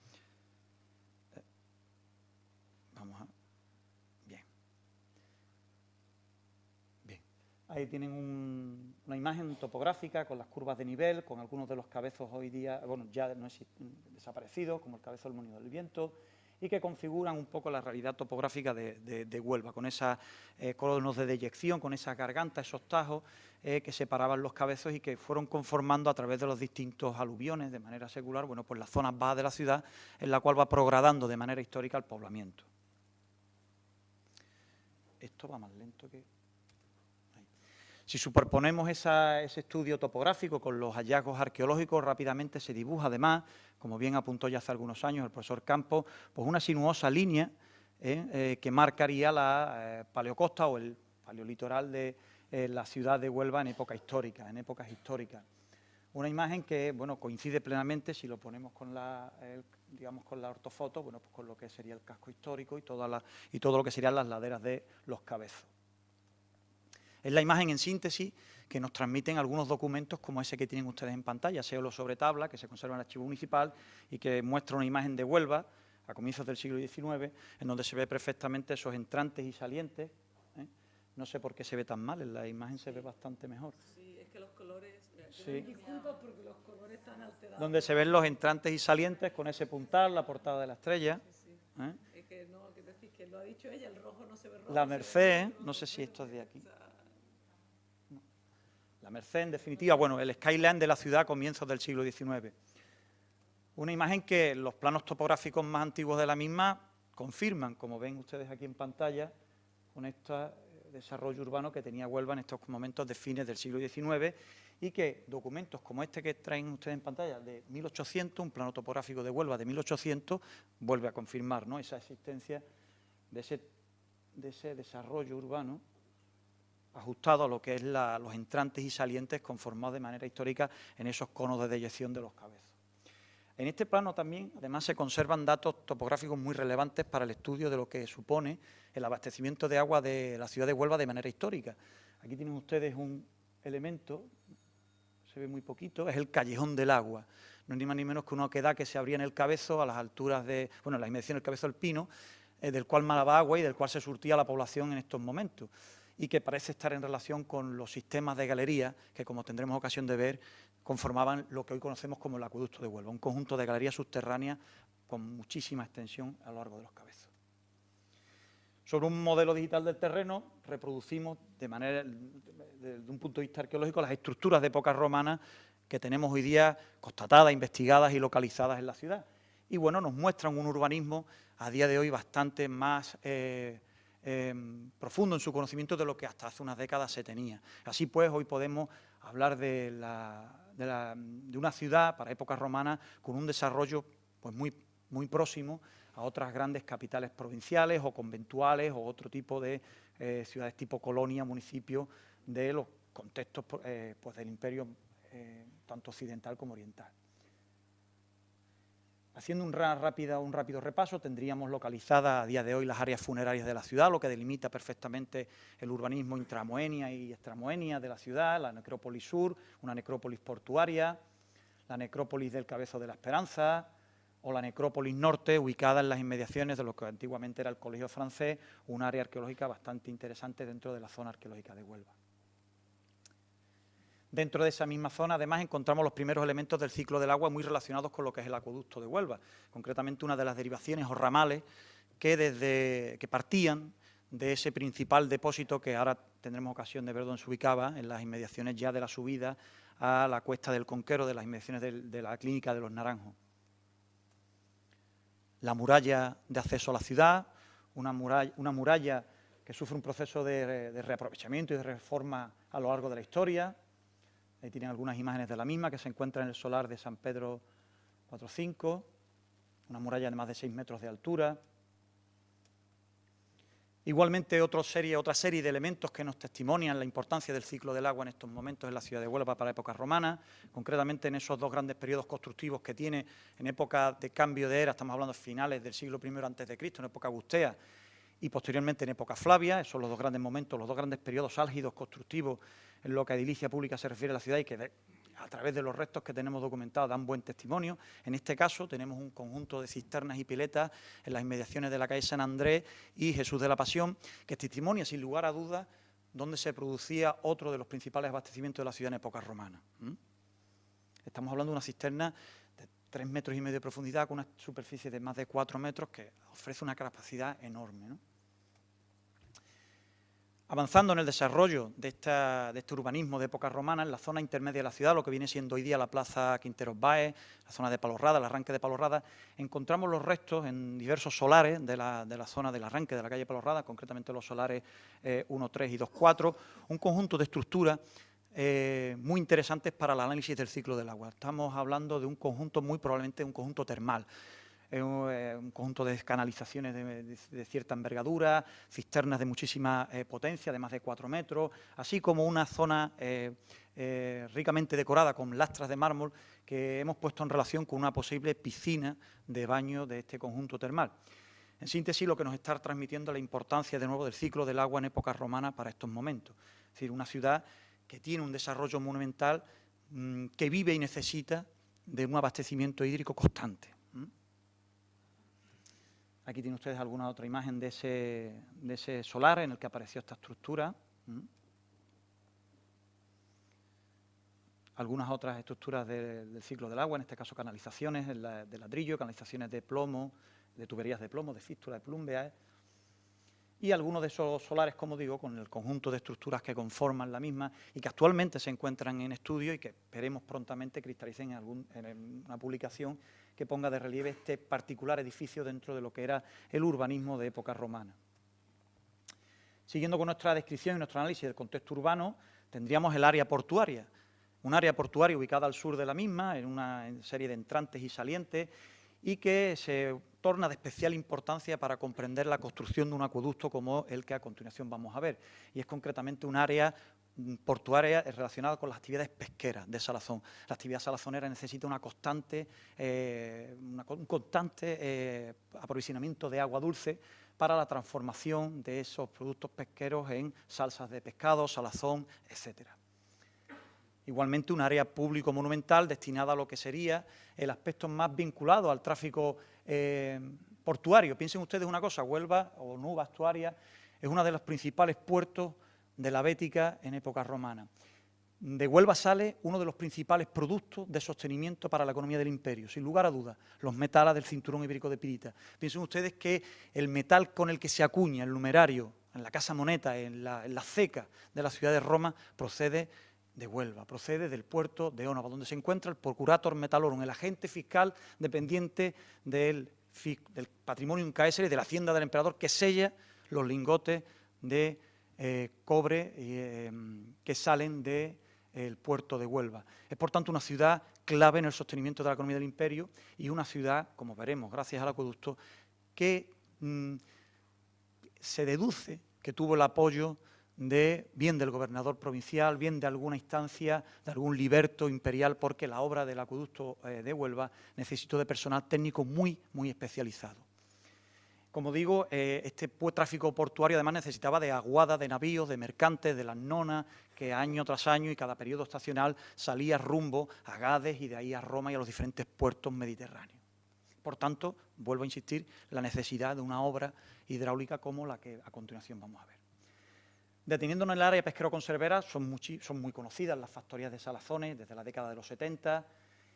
Vamos a... Bien. Ahí tienen una imagen topográfica con las curvas de nivel, con algunos de los cabezos hoy día, bueno, ya no desaparecidos, como el cabezo del Molino del Viento, y que configuran un poco la realidad topográfica de Huelva, con esos conos de deyección, con esa garganta, esos tajos que separaban los cabezos y que fueron conformando a través de los distintos aluviones de manera secular, bueno, pues las zonas bajas de la ciudad, en la cual va progradando de manera histórica el poblamiento. Esto va más lento que... Ahí. Si superponemos ese estudio topográfico con los hallazgos arqueológicos, rápidamente se dibuja, además, como bien apuntó ya hace algunos años el profesor Campos, pues una sinuosa línea que marcaría la paleocosta o el paleolitoral de la ciudad de Huelva en épocas históricas. Una imagen que, bueno, coincide plenamente, si lo ponemos con digamos, con la ortofoto, bueno, pues con lo que sería el casco histórico y todo lo que serían las laderas de Los Cabezos. Es la imagen en síntesis que nos transmiten algunos documentos como ese que tienen ustedes en pantalla, Seolo sobre tabla, que se conserva en el archivo municipal y que muestra una imagen de Huelva a comienzos del siglo XIX, en donde se ve perfectamente esos entrantes y salientes. No sé por qué se ve tan mal, en la imagen se ve bastante mejor. Sí, es que los colores... Sí. Disculpa porque los colores están alterados. Donde se ven los entrantes y salientes con ese puntal, la portada de la estrella. Sí. Es que no, que decir que lo ha dicho ella, el rojo no se ve rojo. La Merced, no sé si esto es de aquí. No. La Merced, en definitiva, bueno, el skyline de la ciudad a comienzos del siglo XIX. Una imagen que los planos topográficos más antiguos de la misma confirman, como ven ustedes aquí en pantalla, con este desarrollo urbano que tenía Huelva en estos momentos de fines del siglo XIX y que documentos como este que traen ustedes en pantalla de 1800, un plano topográfico de Huelva de 1800, vuelve a confirmar, ¿no?, esa existencia de ese desarrollo urbano ajustado a lo que es los entrantes y salientes conformados de manera histórica en esos conos de deyección de Los Cabezos. En este plano también, además, se conservan datos topográficos muy relevantes para el estudio de lo que supone el abastecimiento de agua de la ciudad de Huelva de manera histórica. Aquí tienen ustedes un elemento, se ve muy poquito, es el callejón del agua. No es ni más ni menos que una oquedad que se abría en el Cabezo a las alturas de, bueno, en la inmediación del Cabezo del Pino, del cual malaba agua y del cual se surtía la población en estos momentos, y que parece estar en relación con los sistemas de galerías que, como tendremos ocasión de ver, conformaban lo que hoy conocemos como el acueducto de Huelva, un conjunto de galerías subterráneas con muchísima extensión a lo largo de Los Cabezos. Sobre un modelo digital del terreno reproducimos desde un punto de vista arqueológico las estructuras de época romana que tenemos hoy día constatadas, investigadas y localizadas en la ciudad. Y bueno, nos muestran un urbanismo a día de hoy bastante más profundo en su conocimiento de lo que hasta hace unas décadas se tenía. Así pues, hoy podemos hablar de una ciudad para época romana con un desarrollo pues muy próximo a otras grandes capitales provinciales o conventuales o otro tipo de ciudades tipo colonia, municipio, de los contextos pues del imperio tanto occidental como oriental. Haciendo un rápido repaso, tendríamos localizadas a día de hoy las áreas funerarias de la ciudad, lo que delimita perfectamente el urbanismo intramoenia y extramoenia de la ciudad, la necrópolis sur, una necrópolis portuaria, la necrópolis del Cabezo de la Esperanza, o la necrópolis norte, ubicada en las inmediaciones de lo que antiguamente era el Colegio Francés, un área arqueológica bastante interesante dentro de la zona arqueológica de Huelva. Dentro de esa misma zona, además, encontramos los primeros elementos del ciclo del agua muy relacionados con lo que es el acueducto de Huelva, concretamente una de las derivaciones o ramales que partían de ese principal depósito que ahora tendremos ocasión de ver dónde se ubicaba, en las inmediaciones ya de la subida a la cuesta del Conquero, de las inmediaciones de la clínica de los Naranjos. La muralla de acceso a la ciudad, una muralla que sufre un proceso de reaprovechamiento y de reforma a lo largo de la historia. Ahí tienen algunas imágenes de la misma que se encuentra en el solar de San Pedro 4-5, una muralla de más de 6 metros de altura. Igualmente otra serie de elementos que nos testimonian la importancia del ciclo del agua en estos momentos en la ciudad de Huelva para épocas romanas, concretamente en esos dos grandes periodos constructivos que tiene en época de cambio de era, estamos hablando de finales del siglo I a.C., en época agustea, y posteriormente en época Flavia. Esos son los dos grandes momentos, los dos grandes periodos álgidos constructivos en lo que a edilicia pública se refiere a la ciudad y que a través de los restos que tenemos documentados dan buen testimonio. En este caso tenemos un conjunto de cisternas y piletas en las inmediaciones de la calle San Andrés y Jesús de la Pasión, que testimonia sin lugar a dudas donde se producía otro de los principales abastecimientos de la ciudad en época romana. Estamos hablando de una cisterna de 3,5 metros de profundidad con una superficie de más de 4 metros que ofrece una capacidad enorme, ¿no? Avanzando en el desarrollo de este urbanismo de época romana, en la zona intermedia de la ciudad, lo que viene siendo hoy día la plaza Quinteros Báez, la zona de Palorrada, el arranque de Palorrada, encontramos los restos en diversos solares de la zona del arranque de la calle Palorrada, concretamente los solares 1-3 y 2-4, un conjunto de estructuras muy interesantes para el análisis del ciclo del agua. Estamos hablando de un conjunto, muy probablemente un conjunto termal. un conjunto de canalizaciones de cierta envergadura, cisternas de muchísima potencia, de más de 4 metros, así como una zona ricamente decorada con lastras de mármol que hemos puesto en relación con una posible piscina de baño de este conjunto termal. En síntesis, lo que nos está transmitiendo es la importancia, de nuevo, del ciclo del agua en época romana para estos momentos. Es decir, una ciudad que tiene un desarrollo monumental, que vive y necesita de un abastecimiento hídrico constante. Aquí tienen ustedes alguna otra imagen de ese solar en el que apareció esta estructura. Algunas otras estructuras del ciclo del agua, en este caso canalizaciones de ladrillo, canalizaciones de plomo, de tuberías de plomo, de fístula, de plumbeas, y algunos de esos solares, como digo, con el conjunto de estructuras que conforman la misma y que actualmente se encuentran en estudio y que esperemos prontamente cristalicen en una publicación que ponga de relieve este particular edificio dentro de lo que era el urbanismo de época romana. Siguiendo con nuestra descripción y nuestro análisis del contexto urbano, tendríamos el área portuaria, un área portuaria ubicada al sur de la misma, en una serie de entrantes y salientes, y que se torna de especial importancia para comprender la construcción de un acueducto como el que a continuación vamos a ver, y es concretamente un área portuaria relacionada con las actividades pesqueras de salazón. La actividad salazonera necesita un constante aprovisionamiento de agua dulce para la transformación de esos productos pesqueros en salsas de pescado, salazón, etcétera. Igualmente, un área público-monumental destinada a lo que sería el aspecto más vinculado al tráfico portuario. Piensen ustedes una cosa, Huelva o Nuba Estuaria es uno de los principales puertos de la Bética en época romana. De Huelva sale uno de los principales productos de sostenimiento para la economía del imperio, sin lugar a dudas, los metalas del cinturón ibérico de pirita. Piensen ustedes que el metal con el que se acuña el numerario en la casa moneta, en la ceca de la ciudad de Roma, procede de Huelva, procede del puerto de Ónova, donde se encuentra el Procurator Metalorum, el agente fiscal dependiente del Patrimonium Caesare, de la hacienda del emperador, que sella los lingotes de cobre que salen del puerto de Huelva. Es, por tanto, una ciudad clave en el sostenimiento de la economía del imperio y una ciudad, como veremos, gracias al acueducto, que se deduce que tuvo el apoyo bien del gobernador provincial, bien de alguna instancia, de algún liberto imperial, porque la obra del acueducto de Huelva necesitó de personal técnico muy, muy especializado. Como digo, este tráfico portuario además necesitaba de aguadas, de navíos, de mercantes, de las nonas, que año tras año y cada periodo estacional salía rumbo a Gades y de ahí a Roma y a los diferentes puertos mediterráneos. Por tanto, vuelvo a insistir, la necesidad de una obra hidráulica como la que a continuación vamos a ver. Deteniéndonos en el área pesquero-conservera, son muy conocidas las factorías de salazones desde la década de los 70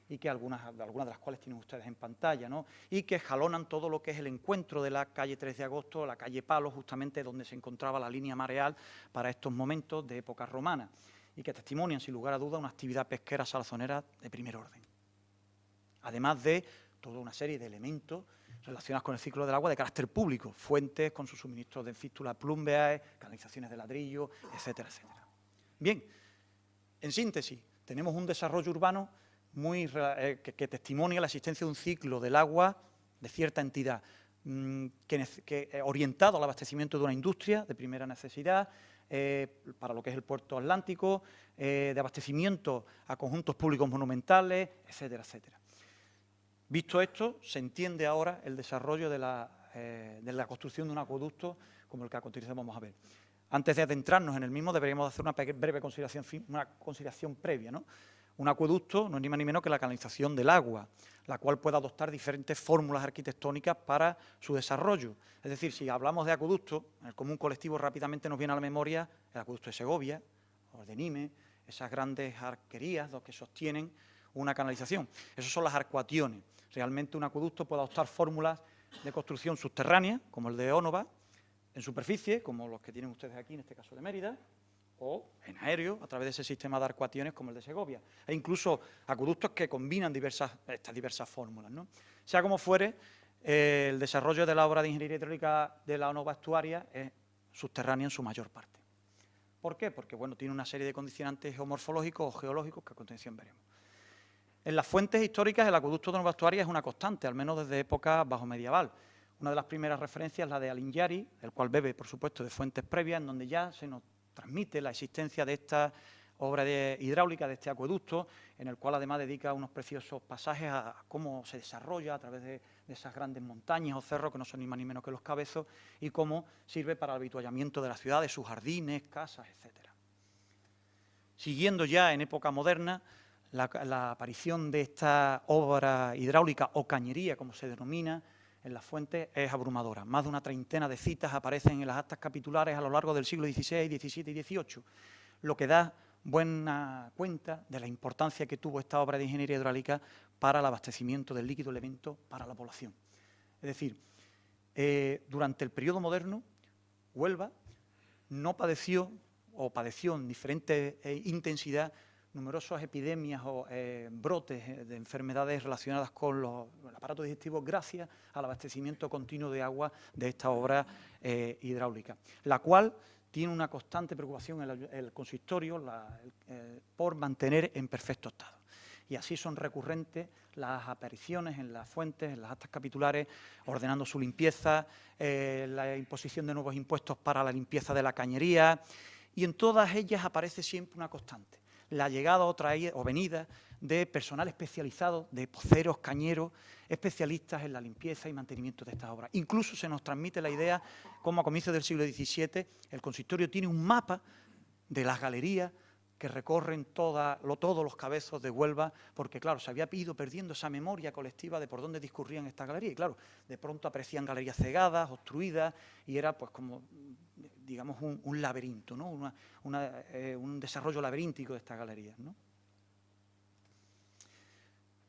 y que algunas de las cuales tienen ustedes en pantalla, ¿no? Y que jalonan todo lo que es el encuentro de la calle 3 de agosto, la calle Palos, justamente donde se encontraba la línea mareal para estos momentos de época romana y que testimonian, sin lugar a duda, una actividad pesquera salazonera de primer orden. Además de toda una serie de elementos relacionadas con el ciclo del agua de carácter público, fuentes con sus suministros de fístula plumbeae, canalizaciones de ladrillo, etcétera, etcétera. Bien, en síntesis, tenemos un desarrollo urbano que testimonia la existencia de un ciclo del agua de cierta entidad, orientado al abastecimiento de una industria de primera necesidad, para lo que es el puerto atlántico, de abastecimiento a conjuntos públicos monumentales, etcétera, etcétera. Visto esto, se entiende ahora el desarrollo de la construcción de un acueducto como el que a continuación vamos a ver. Antes de adentrarnos en el mismo, deberíamos hacer una breve consideración previa, ¿no? Un acueducto no es ni más ni menos que la canalización del agua, la cual puede adoptar diferentes fórmulas arquitectónicas para su desarrollo. Es decir, si hablamos de acueducto, en el común colectivo rápidamente nos viene a la memoria el acueducto de Segovia o de Nimes, esas grandes arquerías que sostienen una canalización. Esas son las arcuaciones. Realmente un acueducto puede adoptar fórmulas de construcción subterránea, como el de Ónova, en superficie, como los que tienen ustedes aquí, en este caso de Mérida, o en aéreo, a través de ese sistema de arcuaciones como el de Segovia. E incluso acueductos que combinan estas diversas fórmulas, ¿no? Sea como fuere, el desarrollo de la obra de ingeniería hidráulica de la Ónova Estuaria es subterránea en su mayor parte. ¿Por qué? Porque, bueno, tiene una serie de condicionantes geomorfológicos o geológicos que a continuación veremos. En las fuentes históricas el acueducto de Nueva Actuaria es una constante, al menos desde época bajo medieval. Una de las primeras referencias es la de Alinyari, el cual bebe, por supuesto, de fuentes previas, en donde ya se nos transmite la existencia de esta obra hidráulica, de este acueducto, en el cual además dedica unos preciosos pasajes a cómo se desarrolla a través de esas grandes montañas o cerros, que no son ni más ni menos que los Cabezos, y cómo sirve para el avituallamiento de la ciudad, de sus jardines, casas, etcétera. Siguiendo ya en época moderna, la aparición de esta obra hidráulica o cañería, como se denomina en las fuentes, es abrumadora. Más de una treintena de citas aparecen en las actas capitulares a lo largo del siglo XVI, XVII y XVIII, lo que da buena cuenta de la importancia que tuvo esta obra de ingeniería hidráulica para el abastecimiento del líquido elemento para la población. Es decir, durante el periodo moderno, Huelva no padeció o padeció en diferente intensidad numerosas epidemias o brotes de enfermedades relacionadas con el aparato digestivo gracias al abastecimiento continuo de agua de esta obra hidráulica, la cual tiene una constante preocupación el consistorio por mantener en perfecto estado. Y así son recurrentes las apariciones en las fuentes, en las actas capitulares, ordenando su limpieza, la imposición de nuevos impuestos para la limpieza de la cañería, y en todas ellas aparece siempre una constante: la llegada o venida de personal especializado, de poceros, cañeros, especialistas en la limpieza y mantenimiento de estas obras. Incluso se nos transmite la idea, como a comienzos del siglo XVII, el consistorio tiene un mapa de las galerías que recorren todos los Cabezos de Huelva, porque, claro, se había ido perdiendo esa memoria colectiva de por dónde discurrían estas galerías. Y, claro, de pronto aparecían galerías cegadas, obstruidas, y era, pues, como, digamos, un laberinto, ¿no? Un desarrollo laberíntico de estas galerías, ¿no?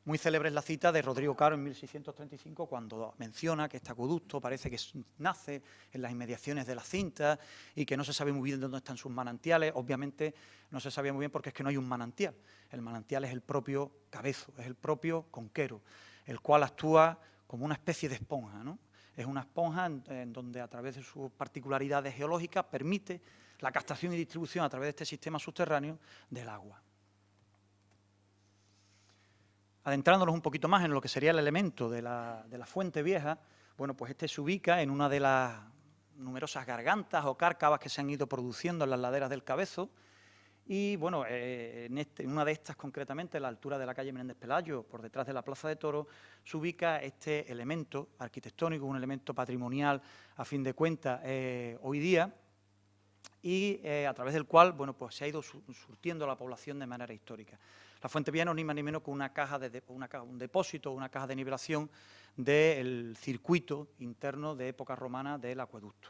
Muy célebre es la cita de Rodrigo Caro en 1635, cuando menciona que este acueducto parece que nace en las inmediaciones de la Cinta y que no se sabe muy bien dónde están sus manantiales. Obviamente no se sabía muy bien porque es que no hay un manantial. El manantial es el propio Cabezo, es el propio conquero, el cual actúa como una especie de esponja, ¿no? Es una esponja en donde, a través de sus particularidades geológicas, permite la captación y distribución a través de este sistema subterráneo del agua. Adentrándonos un poquito más en lo que sería el elemento de la fuente vieja, bueno, pues este se ubica en una de las numerosas gargantas o cárcavas que se han ido produciendo en las laderas del Cabezo, y bueno, en una de estas concretamente, a la altura de la calle Menéndez Pelayo, por detrás de la Plaza de Toros, se ubica este elemento arquitectónico, un elemento patrimonial a fin de cuentas hoy día, y a través del cual, bueno, pues se ha ido surtiendo a la población de manera histórica. La fuente vieja no es ni más ni menos que un depósito, una caja de nivelación del circuito interno de época romana del acueducto.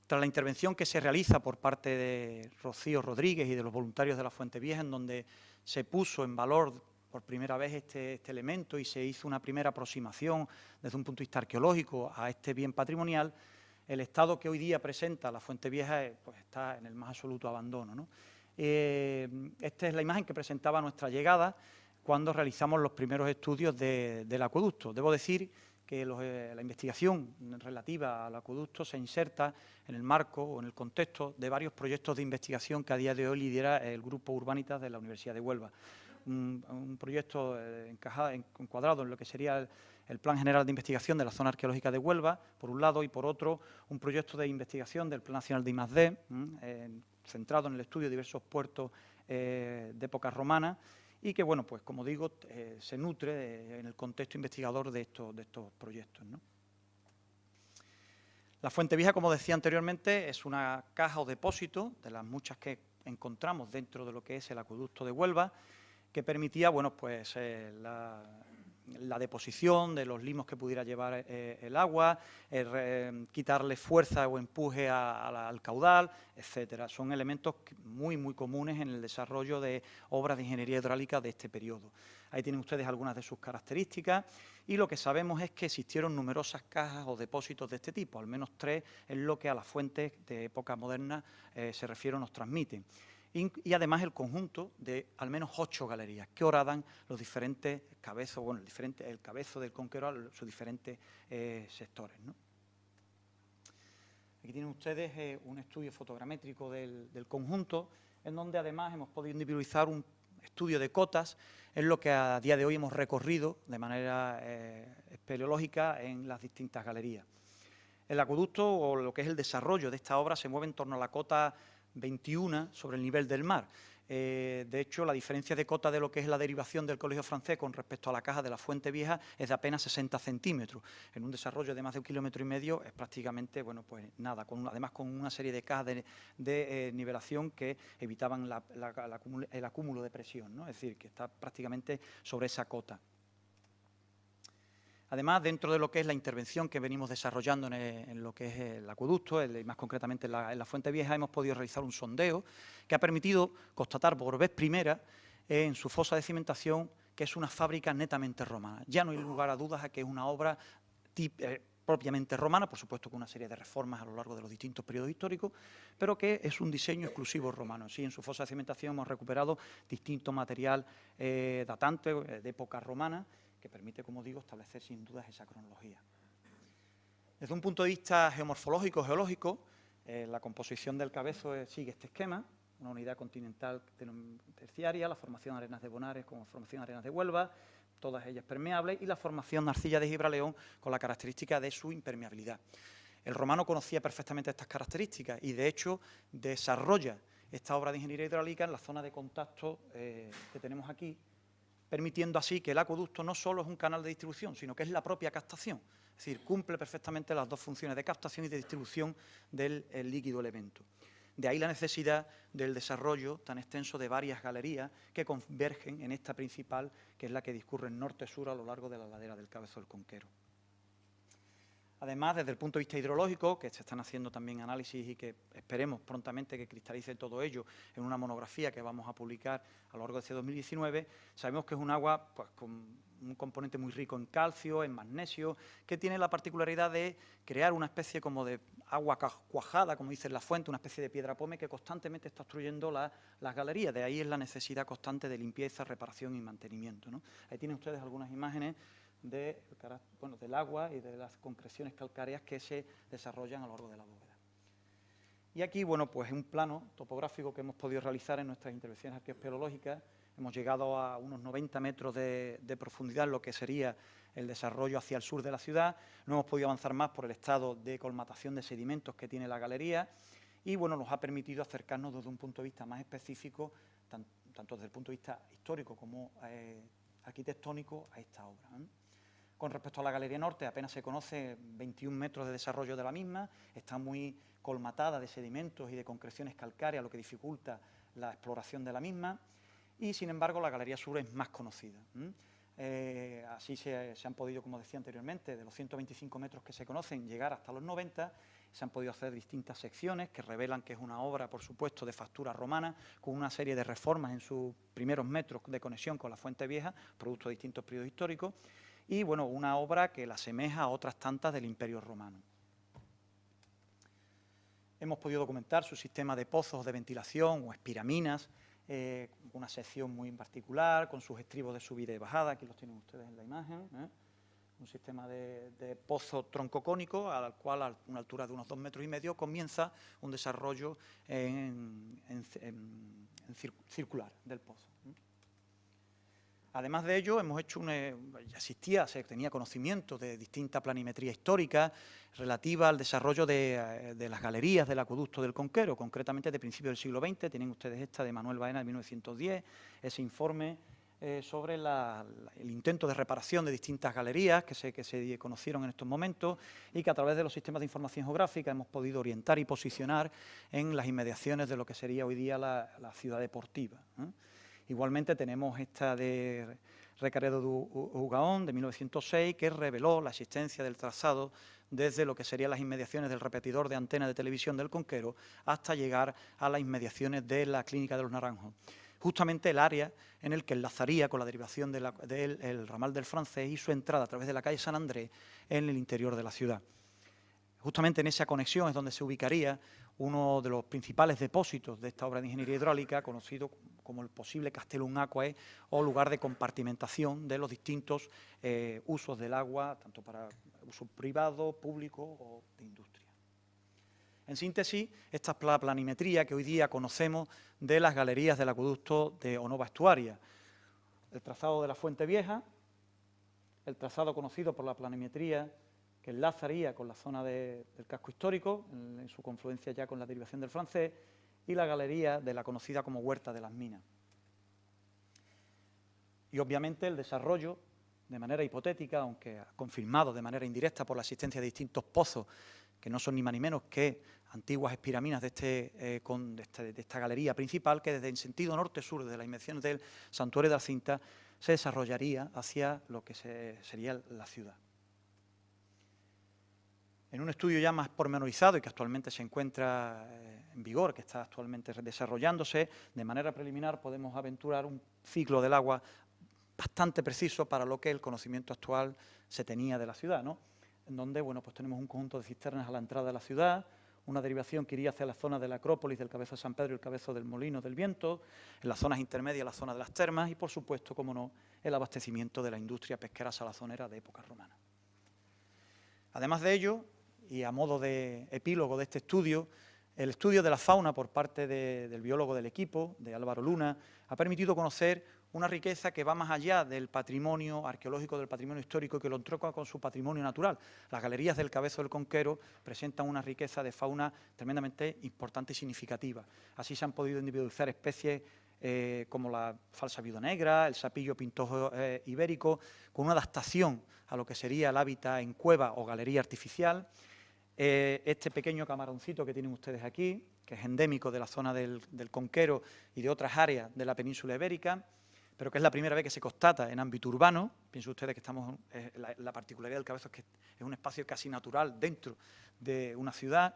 Tras la intervención que se realiza por parte de Rocío Rodríguez y de los voluntarios de la Fuente Vieja, en donde se puso en valor por primera vez este elemento y se hizo una primera aproximación desde un punto de vista arqueológico a este bien patrimonial, el estado que hoy día presenta la Fuente Vieja pues está en el más absoluto abandono, ¿no? Esta es la imagen que presentaba nuestra llegada cuando realizamos los primeros estudios del acueducto. Debo decir que la investigación relativa al acueducto se inserta en el marco o en el contexto de varios proyectos de investigación que a día de hoy lidera el Grupo Urbanitas de la Universidad de Huelva. Un proyecto encuadrado en lo que sería el Plan General de Investigación de la Zona Arqueológica de Huelva, por un lado, y por otro, un proyecto de investigación del Plan Nacional de I+D, centrado en el estudio de diversos puertos de época romana, y que, bueno, pues como digo, se nutre en el contexto investigador de estos proyectos, ¿no? La Fuente Vieja, como decía anteriormente, es una caja o depósito de las muchas que encontramos dentro de lo que es el acueducto de Huelva, que permitía, bueno, pues la deposición de los limos que pudiera llevar el agua, quitarle fuerza o empuje al caudal, etcétera. Son elementos muy, muy comunes en el desarrollo de obras de ingeniería hidráulica de este periodo. Ahí tienen ustedes algunas de sus características, y lo que sabemos es que existieron numerosas cajas o depósitos de este tipo, al menos 3 es lo que a las fuentes de época moderna se refiere o nos transmiten. Y además el conjunto de al menos 8 galerías que horadan los diferentes cabezos, bueno, el cabezo del conquero a sus diferentes sectores, ¿no? Aquí tienen ustedes un estudio fotogramétrico del conjunto, en donde además hemos podido individualizar estudio de cotas es lo que a día de hoy hemos recorrido de manera espeleológica en las distintas galerías. El acueducto, o lo que es el desarrollo de esta obra, se mueve en torno a la cota 21 sobre el nivel del mar. De hecho, la diferencia de cota de lo que es la derivación del Colegio Francés con respecto a la caja de la Fuente Vieja es de apenas 60 centímetros. En un desarrollo de más de 1,5 kilómetros es prácticamente, bueno, pues nada, además con una serie de cajas de nivelación que evitaban el acúmulo de presión, ¿no? Es decir, que está prácticamente sobre esa cota. Además, dentro de lo que es la intervención que venimos desarrollando en lo que es el acueducto, y más concretamente en la Fuente Vieja, hemos podido realizar un sondeo que ha permitido constatar por vez primera en su fosa de cimentación que es una fábrica netamente romana. Ya no hay lugar a dudas a que es una obra propiamente romana, por supuesto con una serie de reformas a lo largo de los distintos periodos históricos, pero que es un diseño exclusivo romano. Sí, en su fosa de cimentación hemos recuperado distinto material datante de época romana, que permite, como digo, establecer sin dudas esa cronología. Desde un punto de vista geomorfológico, geológico, la composición del cabezo sigue este esquema: una unidad continental terciaria, la formación arenas de Bonares como formación arenas de Huelva, todas ellas permeables, y la formación arcilla de Gibraleón con la característica de su impermeabilidad. El romano conocía perfectamente estas características y, de hecho, desarrolla esta obra de ingeniería hidráulica en la zona de contacto que tenemos aquí, permitiendo así que el acueducto no solo es un canal de distribución, sino que es la propia captación. Es decir, cumple perfectamente las dos funciones de captación y de distribución del líquido elemento. De ahí la necesidad del desarrollo tan extenso de varias galerías que convergen en esta principal, que es la que discurre norte-sur a lo largo de la ladera del Cabezo del Conquero. Además, desde el punto de vista hidrológico, que se están haciendo también análisis y que esperemos prontamente que cristalice todo ello en una monografía que vamos a publicar a lo largo de este 2019, sabemos que es un agua pues, con un componente muy rico en calcio, en magnesio, que tiene la particularidad de crear una especie como de agua cuajada, como dice la fuente, una especie de piedra pómez que constantemente está obstruyendo las galerías. De ahí es la necesidad constante de limpieza, reparación y mantenimiento, ¿no? Ahí tienen ustedes algunas imágenes del agua y de las concreciones calcáreas que se desarrollan a lo largo de la bóveda. Y aquí, bueno, pues un plano topográfico que hemos podido realizar en nuestras intervenciones arqueoespeleológicas. Hemos llegado a unos 90 metros de profundidad en lo que sería el desarrollo hacia el sur de la ciudad. No hemos podido avanzar más por el estado de colmatación de sedimentos que tiene la galería y, bueno, nos ha permitido acercarnos desde un punto de vista más específico, tanto desde el punto de vista histórico como arquitectónico, a esta obra, ¿eh? Con respecto a la Galería Norte, apenas se conoce 21 metros de desarrollo de la misma, está muy colmatada de sedimentos y de concreciones calcáreas, lo que dificulta la exploración de la misma, y sin embargo la Galería Sur es más conocida. Así se han podido, como decía anteriormente, de los 125 metros que se conocen, llegar hasta los 90, se han podido hacer distintas secciones que revelan que es una obra, por supuesto, de factura romana, con una serie de reformas en sus primeros metros de conexión con la Fuente Vieja, producto de distintos periodos históricos, y, bueno, una obra que la asemeja a otras tantas del Imperio Romano. Hemos podido documentar su sistema de pozos de ventilación o espiraminas, una sección muy particular, con sus estribos de subida y bajada, aquí los tienen ustedes en la imagen, un sistema de pozo troncocónico, al cual a una altura de unos 2,5 metros comienza un desarrollo circular del pozo. Además de ello, hemos hecho se tenía conocimiento de distinta planimetría histórica relativa al desarrollo de las galerías del acueducto del Conquero, concretamente de principios del siglo XX. Tienen ustedes esta de Manuel Baena de 1910, ese informe sobre el intento de reparación de distintas galerías que se conocieron en estos momentos y que a través de los sistemas de información geográfica hemos podido orientar y posicionar en las inmediaciones de lo que sería hoy día la ciudad deportiva, ¿eh? Igualmente tenemos esta de Recaredo do Ugaón, de 1906, que reveló la existencia del trazado desde lo que serían las inmediaciones del repetidor de antena de televisión del Conquero hasta llegar a las inmediaciones de la Clínica de los Naranjos. Justamente el área en el que enlazaría con la derivación del ramal del Francés y su entrada a través de la calle San Andrés en el interior de la ciudad. Justamente en esa conexión es donde se ubicaría uno de los principales depósitos de esta obra de ingeniería hidráulica, conocido como el posible Castellum Aquae, o lugar de compartimentación de los distintos usos del agua, tanto para uso privado, público o de industria. En síntesis, esta es la planimetría que hoy día conocemos de las galerías del acueducto de Onova Estuaria. El trazado de la Fuente Vieja, el trazado conocido por la planimetría que enlazaría con la zona del casco histórico, en su confluencia ya con la derivación del francés, y la galería de la conocida como Huerta de las Minas. Y obviamente el desarrollo, de manera hipotética, aunque confirmado de manera indirecta por la existencia de distintos pozos, que no son ni más ni menos que antiguas espiraminas de esta galería principal, que desde el sentido norte-sur de las inmediaciones del Santuario de la Cinta se desarrollaría hacia lo que sería la ciudad. En un estudio ya más pormenorizado y que actualmente se encuentra en vigor, que está actualmente desarrollándose, de manera preliminar podemos aventurar un ciclo del agua bastante preciso para lo que el conocimiento actual se tenía de la ciudad, ¿no? En donde, bueno, pues tenemos un conjunto de cisternas a la entrada de la ciudad, una derivación que iría hacia la zona de la Acrópolis, del Cabezo de San Pedro y el Cabezo del Molino del Viento, en las zonas intermedias, la zona de las termas y, por supuesto, como no, el abastecimiento de la industria pesquera salazonera de época romana. Además de ello, y a modo de epílogo de este estudio, el estudio de la fauna por parte del biólogo del equipo, de Álvaro Luna, ha permitido conocer una riqueza que va más allá del patrimonio arqueológico, del patrimonio histórico, que lo entronca con su patrimonio natural. Las galerías del Cabezo del Conquero presentan una riqueza de fauna tremendamente importante y significativa. Así se han podido individualizar especies como la falsa viuda negra, el sapillo pintojo ibérico, con una adaptación a lo que sería el hábitat en cueva o galería artificial. Este pequeño camaroncito que tienen ustedes aquí, que es endémico de la zona del Conquero y de otras áreas de la península ibérica, pero que es la primera vez que se constata en ámbito urbano. Piensen ustedes que estamos, la particularidad del Cabezo es que es un espacio casi natural dentro de una ciudad,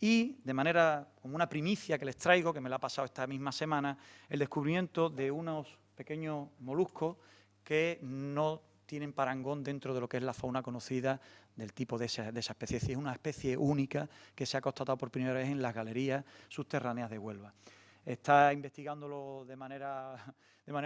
y de manera, como una primicia que les traigo, que me la ha pasado esta misma semana, el descubrimiento de unos pequeños moluscos que no tienen parangón dentro de lo que es la fauna conocida del tipo de esa especie. Es una especie única que se ha constatado por primera vez en las galerías subterráneas de Huelva. Está investigándolo de manera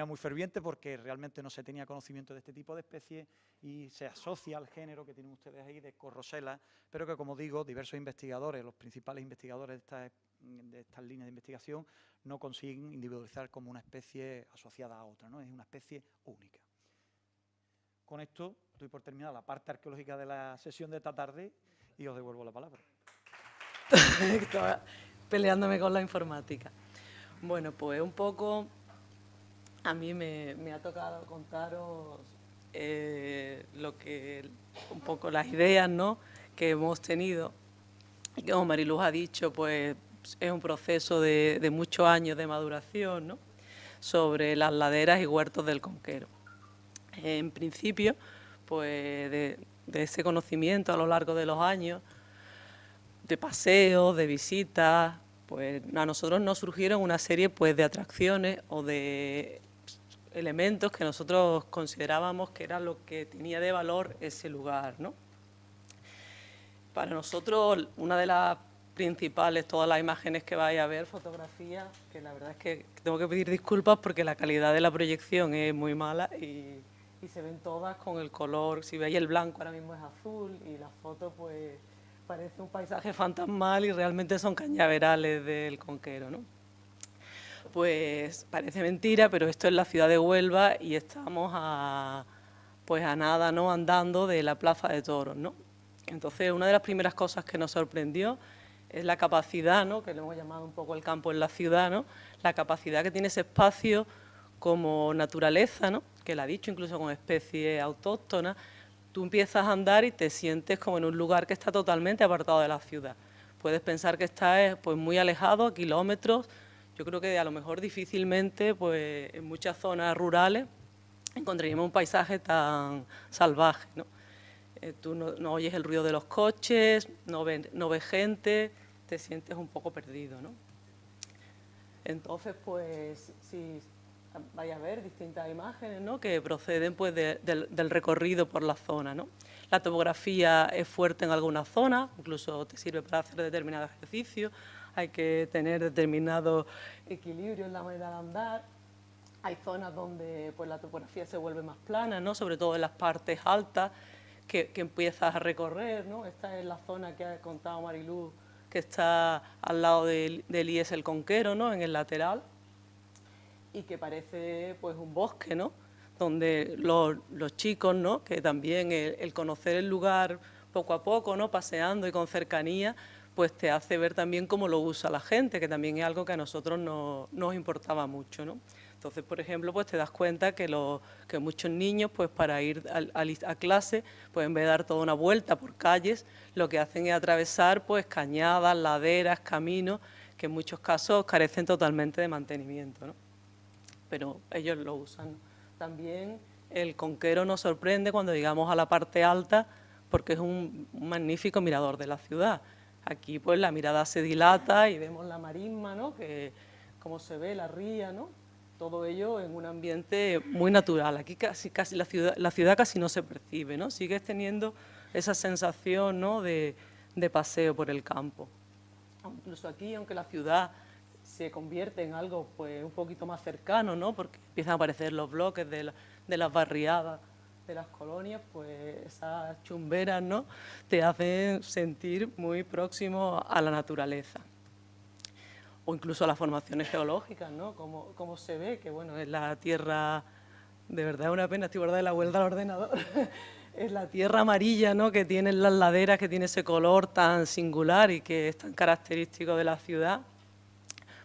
muy ferviente porque realmente no se tenía conocimiento de este tipo de especies y se asocia al género que tienen ustedes ahí de Corrosella, pero que, como digo, diversos investigadores, los principales investigadores de estas líneas de investigación, no consiguen individualizar como una especie asociada a otra, ¿no? Es una especie única. Con esto doy por terminada la parte arqueológica de la sesión de esta tarde y os devuelvo la palabra. Estaba peleándome con la informática. Bueno, pues un poco a mí me ha tocado contaros un poco las ideas, ¿no?, que hemos tenido. Y como Mariluz ha dicho, pues es un proceso de muchos años de maduración, ¿no?, sobre las laderas y huertos del Conquero. En principio, pues de ese conocimiento a lo largo de los años, de paseos, de visitas, pues a nosotros nos surgieron una serie, pues, de atracciones o de elementos que nosotros considerábamos que era lo que tenía de valor ese lugar, ¿no? Para nosotros, una de las principales, todas las imágenes que vais a ver, fotografías, que la verdad es que tengo que pedir disculpas porque la calidad de la proyección es muy mala y se ven todas con el color. Si veis, el blanco ahora mismo es azul y la foto, pues, parece un paisaje fantasmal y realmente son cañaverales del Conquero, ¿no? Pues parece mentira, pero esto es la ciudad de Huelva y estamos a nada, ¿no?, andando de la Plaza de Toros, ¿no? Entonces, una de las primeras cosas que nos sorprendió es la capacidad, ¿no?, que le hemos llamado un poco el campo en la ciudad, ¿no?, la capacidad que tiene ese espacio como naturaleza, ¿no?, que la ha dicho incluso con especies autóctonas. Tú empiezas a andar y te sientes como en un lugar que está totalmente apartado de la ciudad. Puedes pensar que estás, pues, muy alejado, a kilómetros. Yo creo que a lo mejor difícilmente, pues, en muchas zonas rurales encontraríamos un paisaje tan salvaje, ¿no? Tú no oyes el ruido de los coches, no ves gente, te sientes un poco perdido, ¿no? Entonces, pues, si vais a ver distintas imágenes, ¿no?, que proceden, pues, del recorrido por la zona, ¿no? La topografía es fuerte en algunas zonas, incluso te sirve para hacer determinados ejercicios. Hay que tener determinado equilibrio en la manera de andar. Hay zonas donde, pues, la topografía se vuelve más plana, ¿no?, sobre todo en las partes altas que empiezas a recorrer, ¿no? Esta es la zona que ha contado Mariluz, que está al lado del IES El Conquero, ¿no?, en el lateral, y que parece pues un bosque, ¿no?, donde los chicos, ¿no?, que también el conocer el lugar poco a poco, ¿no?, paseando y con cercanía, pues te hace ver también cómo lo usa la gente, que también es algo que a nosotros nos importaba mucho, ¿no? Entonces, por ejemplo, pues te das cuenta que muchos niños, pues para ir a clase, pues en vez de dar toda una vuelta por calles, lo que hacen es atravesar pues cañadas, laderas, caminos, que en muchos casos carecen totalmente de mantenimiento, ¿no? Pero ellos lo usan, ¿no? También el Conquero nos sorprende cuando llegamos a la parte alta, porque es un magnífico mirador de la ciudad. Aquí pues la mirada se dilata y vemos la marisma, ¿no?, que como se ve, la ría, ¿no?, todo ello en un ambiente muy natural. Aquí casi la ciudad casi no se percibe, ¿no? Sigues teniendo esa sensación, ¿no?, de paseo por el campo. Incluso aquí, aunque la ciudad se convierte en algo pues un poquito más cercano, ¿no?, porque empiezan a aparecer los bloques de las barriadas de las colonias, pues esas chumberas, ¿no?, te hacen sentir muy próximo a la naturaleza. O incluso a las formaciones geológicas, ¿no?, como se ve, que bueno, es la tierra, de verdad es una pena, estoy guardando la vuelta al ordenador, es la tierra amarilla, ¿no?, que tienen las laderas, que tiene ese color tan singular y que es tan característico de la ciudad,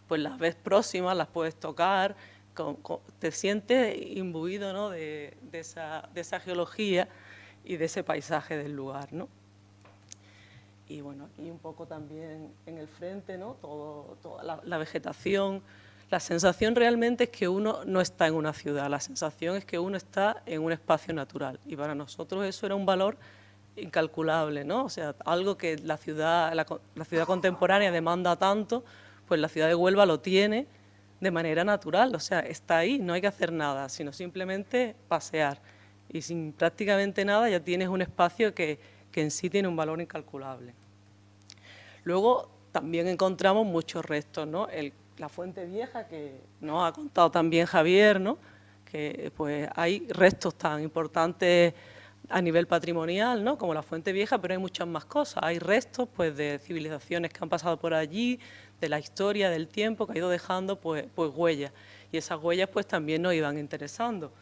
pues las ves próximas, las puedes tocar, te sientes imbuido, ¿no?, de esa geología y de ese paisaje del lugar, ¿no? Y bueno, aquí un poco también en el frente, ¿no?, toda la vegetación. La sensación realmente es que uno no está en una ciudad, la sensación es que uno está en un espacio natural. Y para nosotros eso era un valor incalculable, ¿no? O sea, algo que la ciudad contemporánea demanda tanto, pues la ciudad de Huelva lo tiene de manera natural. O sea, está ahí, no hay que hacer nada, sino simplemente pasear. Y sin prácticamente nada ya tienes un espacio que en sí tiene un valor incalculable. Luego también encontramos muchos restos, ¿no? La Fuente Vieja, que nos ha contado también Javier, ¿no?, que pues hay restos tan importantes a nivel patrimonial, ¿no?, como la Fuente Vieja, pero hay muchas más cosas. Hay restos pues de civilizaciones que han pasado por allí, de la historia, del tiempo, que ha ido dejando pues huellas. Y esas huellas pues también nos iban interesando.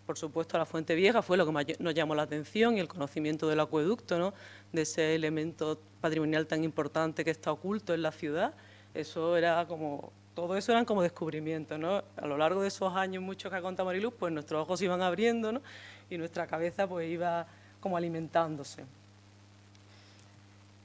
Por supuesto, la Fuente Vieja fue lo que más nos llamó la atención, y el conocimiento del acueducto, ¿no?, de ese elemento patrimonial tan importante que está oculto en la ciudad. Eso era como, todo eso eran como descubrimientos, ¿no? A lo largo de esos años, muchos que ha contado Mariluz, pues nuestros ojos se iban abriendo, ¿no?, y nuestra cabeza pues iba como alimentándose.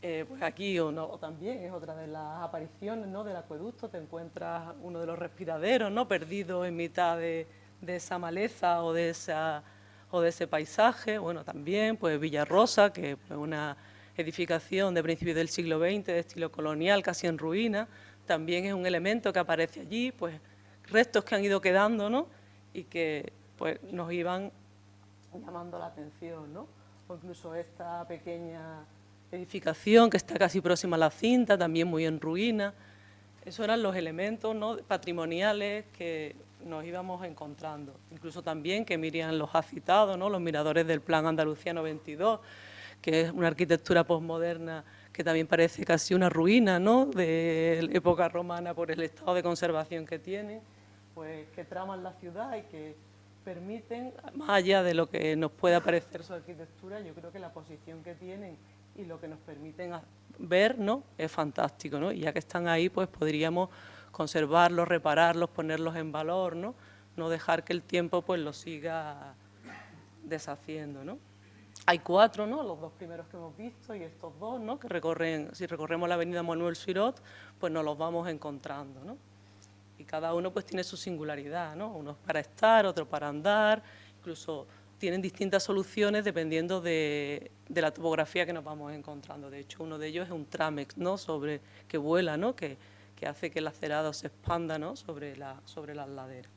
Pues aquí también es otra de las apariciones, ¿no?, del acueducto. Te encuentras uno de los respiraderos, ¿no?, perdido en mitad de esa maleza o de ese paisaje. Bueno, también pues Villarrosa, que es una edificación de principios del siglo XX, de estilo colonial, casi en ruina, también es un elemento que aparece allí, pues restos que han ido quedando, ¿no?, y que pues nos iban llamando la atención, ¿no? O incluso esta pequeña edificación que está casi próxima a la cinta, también muy en ruina. Esos eran los elementos, ¿no?, patrimoniales que nos íbamos encontrando. Incluso también, que Miriam los ha citado, ¿no?, los miradores del Plan Andaluciano 22, que es una arquitectura posmoderna que también parece casi una ruina, ¿no?, de época romana por el estado de conservación que tiene, pues que traman la ciudad y que permiten, más allá de lo que nos pueda parecer su arquitectura, yo creo que la posición que tienen y lo que nos permiten ver, ¿no?, es fantástico, ¿no? Y ya que están ahí, pues podríamos conservarlos, repararlos, ponerlos en valor, ¿no? No dejar que el tiempo pues los siga deshaciendo, ¿no? Hay 4, ¿no?, los 2 primeros que hemos visto, y estos 2, ¿no?, que si recorremos la avenida Manuel Suirot, pues nos los vamos encontrando, ¿no? Y cada uno pues tiene su singularidad, ¿no? Unos para estar, otros para andar, incluso tienen distintas soluciones dependiendo de la topografía que nos vamos encontrando. De hecho, uno de ellos es un trámex, ¿no?, que vuela, ¿no?, que hace que el acerado se expanda, ¿no?, sobre las laderas.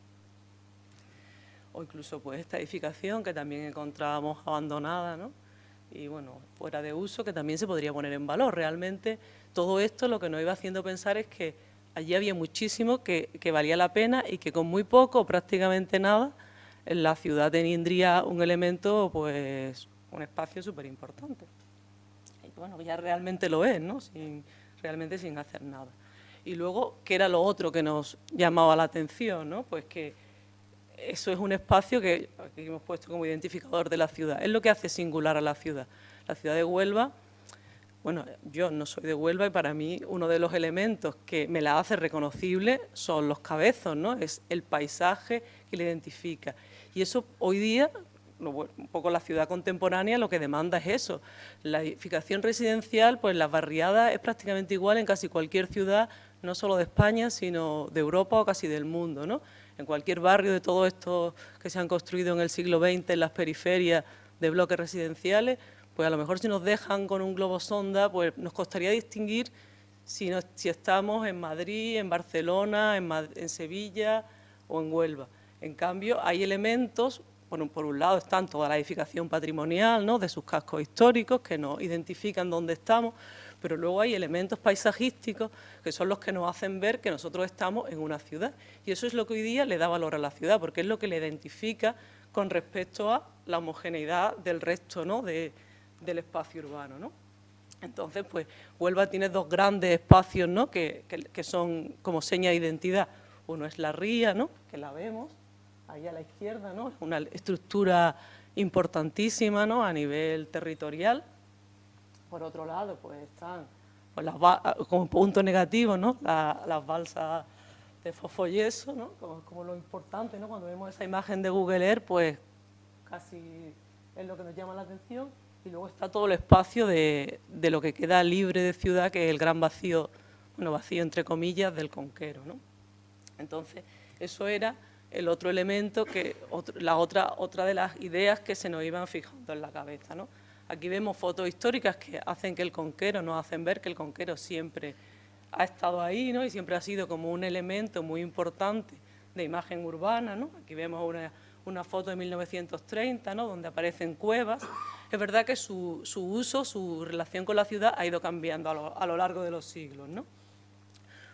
O incluso pues esta edificación que también encontrábamos abandonada, ¿no?, y bueno, fuera de uso, que también se podría poner en valor. Realmente todo esto lo que nos iba haciendo pensar es que allí había muchísimo que valía la pena, y que con muy poco, prácticamente nada, la ciudad tendría un elemento, pues un espacio súper importante. Y bueno, ya realmente lo es, ¿no?, sin realmente sin hacer nada. Y luego, ¿qué era lo otro que nos llamaba la atención, ¿no? Pues que eso es un espacio que aquí hemos puesto como identificador de la ciudad. Es lo que hace singular a la ciudad. La ciudad de Huelva, bueno, yo no soy de Huelva y para mí uno de los elementos que me la hace reconocible son los cabezos, ¿no? Es el paisaje que la identifica. Y eso hoy día, un poco la ciudad contemporánea, lo que demanda es eso. La edificación residencial, pues las barriadas es prácticamente igual en casi cualquier ciudad, no solo de España, sino de Europa o casi del mundo, ¿no? En cualquier barrio de todo esto que se han construido en el siglo XX, en las periferias de bloques residenciales, pues a lo mejor si nos dejan con un globo sonda, pues nos costaría distinguir si estamos en Madrid, en Barcelona, en Sevilla o en Huelva. En cambio, hay elementos, bueno, por un lado están toda la edificación patrimonial, ¿no?, de sus cascos históricos que nos identifican dónde estamos, pero luego hay elementos paisajísticos que son los que nos hacen ver que nosotros estamos en una ciudad. Y eso es lo que hoy día le da valor a la ciudad, porque es lo que le identifica con respecto a la homogeneidad del resto, ¿no?, del espacio urbano, ¿no? Entonces, pues, Huelva tiene dos grandes espacios, ¿no?, que son como seña de identidad. Uno es la ría, ¿no?, que la vemos ahí a la izquierda, ¿no?, es una estructura importantísima, ¿no?, a nivel territorial. Por otro lado, pues están pues, como punto negativo, ¿no?, las balsas de fosfoyeso, ¿no?, como lo importante, ¿no?, cuando vemos esa imagen de Google Earth, pues casi es lo que nos llama la atención. Y luego está todo el espacio de lo que queda libre de ciudad, que es el gran vacío, bueno, vacío entre comillas, del Conquero, ¿no? Entonces, eso era el otro elemento, otra de las ideas que se nos iban fijando en la cabeza, ¿no? Aquí vemos fotos históricas que hacen que el Conquero, nos hacen ver que el Conquero siempre ha estado ahí, ¿no?, y siempre ha sido como un elemento muy importante de imagen urbana, ¿no? Aquí vemos una foto de 1930, ¿no?, donde aparecen cuevas. Es verdad que su uso, su relación con la ciudad ha ido cambiando a lo largo de los siglos, ¿no?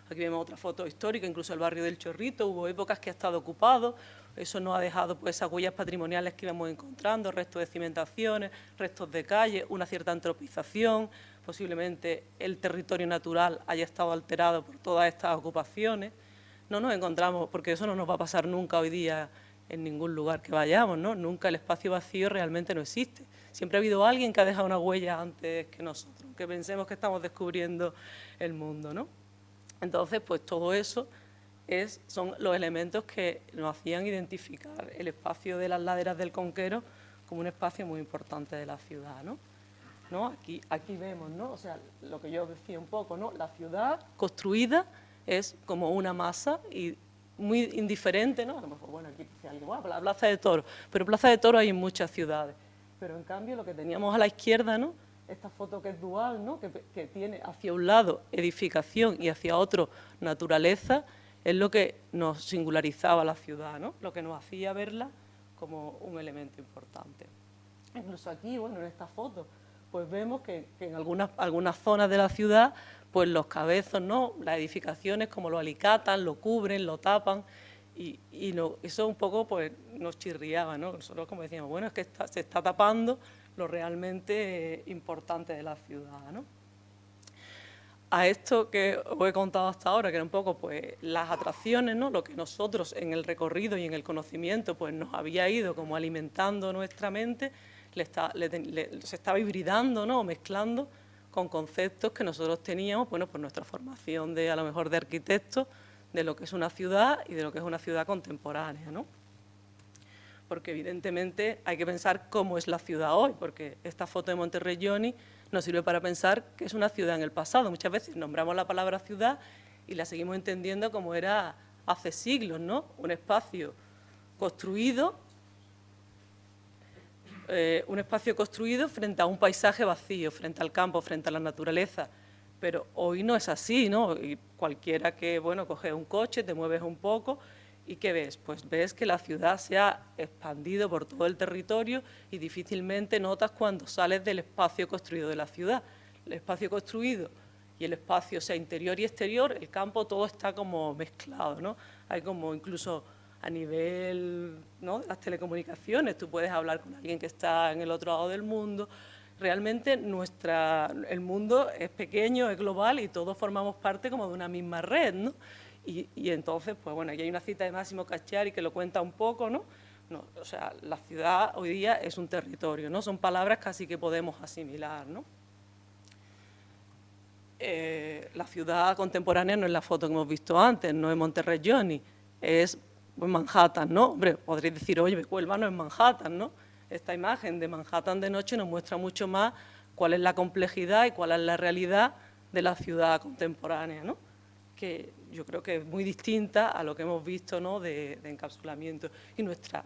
Aquí vemos otra foto histórica, incluso el barrio del Chorrito, hubo épocas que ha estado ocupado, eso nos ha dejado pues, esas huellas patrimoniales que íbamos encontrando, restos de cimentaciones, restos de calles, una cierta antropización, posiblemente el territorio natural haya estado alterado por todas estas ocupaciones. No nos encontramos, porque eso no nos va a pasar nunca hoy día en ningún lugar que vayamos, ¿no? Nunca el espacio vacío realmente no existe. Siempre ha habido alguien que ha dejado una huella antes que nosotros, que pensemos que estamos descubriendo el mundo, ¿no? Entonces, pues todo eso son los elementos que nos hacían identificar el espacio de las laderas del Conquero como un espacio muy importante de la ciudad, ¿no? Aquí vemos, ¿no? O sea, lo que yo decía un poco, ¿no? La ciudad construida es como una masa y muy indiferente, ¿no? A lo mejor, bueno, aquí dice alguien, bueno, la Plaza de Toros, pero Plaza de Toros hay en muchas ciudades. Pero en cambio lo que teníamos a la izquierda, ¿no?, esta foto que es dual, ¿no?, que tiene hacia un lado edificación y hacia otro naturaleza, es lo que nos singularizaba la ciudad, ¿no?, lo que nos hacía verla como un elemento importante. Incluso aquí, bueno, en esta foto, pues vemos que en algunas zonas de la ciudad, pues los cabezos, ¿no?, las edificaciones como lo alicatan, lo cubren, lo tapan, y no, eso un poco pues nos chirriaba, ¿no? Nosotros como decíamos, bueno, es que se está tapando lo realmente importante de la ciudad, ¿no? A esto que os he contado hasta ahora, que era un poco pues las atracciones, ¿no?, lo que nosotros en el recorrido y en el conocimiento pues nos había ido como alimentando nuestra mente, se estaba hibridando, ¿no?, o mezclando con conceptos que nosotros teníamos, bueno, por nuestra formación a lo mejor de arquitectos, de lo que es una ciudad y de lo que es una ciudad contemporánea, ¿no? Porque evidentemente hay que pensar cómo es la ciudad hoy, porque esta foto de Monterrelloni nos sirve para pensar que es una ciudad en el pasado. Muchas veces nombramos la palabra ciudad y la seguimos entendiendo como era hace siglos, ¿no? Un espacio construido frente a un paisaje vacío, frente al campo, frente a la naturaleza. Pero hoy no es así, ¿no? Y cualquiera que, bueno, coges un coche, te mueves un poco y ¿qué ves? Pues ves que la ciudad se ha expandido por todo el territorio y difícilmente notas cuando sales del espacio construido de la ciudad. El espacio construido y el espacio, o sea, interior y exterior, el campo, todo está como mezclado, ¿no? Hay como incluso a nivel, ¿no?, de las telecomunicaciones, tú puedes hablar con alguien que está en el otro lado del mundo, realmente el mundo es pequeño, es global y todos formamos parte como de una misma red, ¿no? Y entonces, pues bueno, aquí hay una cita de Máximo Cacciari que lo cuenta un poco, ¿no? O sea, la ciudad hoy día es un territorio, ¿no? Son palabras casi que podemos asimilar, ¿no? La ciudad contemporánea no es la foto que hemos visto antes, no es Monterrey, es Manhattan, ¿no? Hombre, podréis decir, oye, Huelva no es Manhattan, ¿no? Esta imagen de Manhattan de noche nos muestra mucho más cuál es la complejidad y cuál es la realidad de la ciudad contemporánea, ¿no? Que yo creo que es muy distinta a lo que hemos visto, ¿no? de encapsulamiento. Y nuestra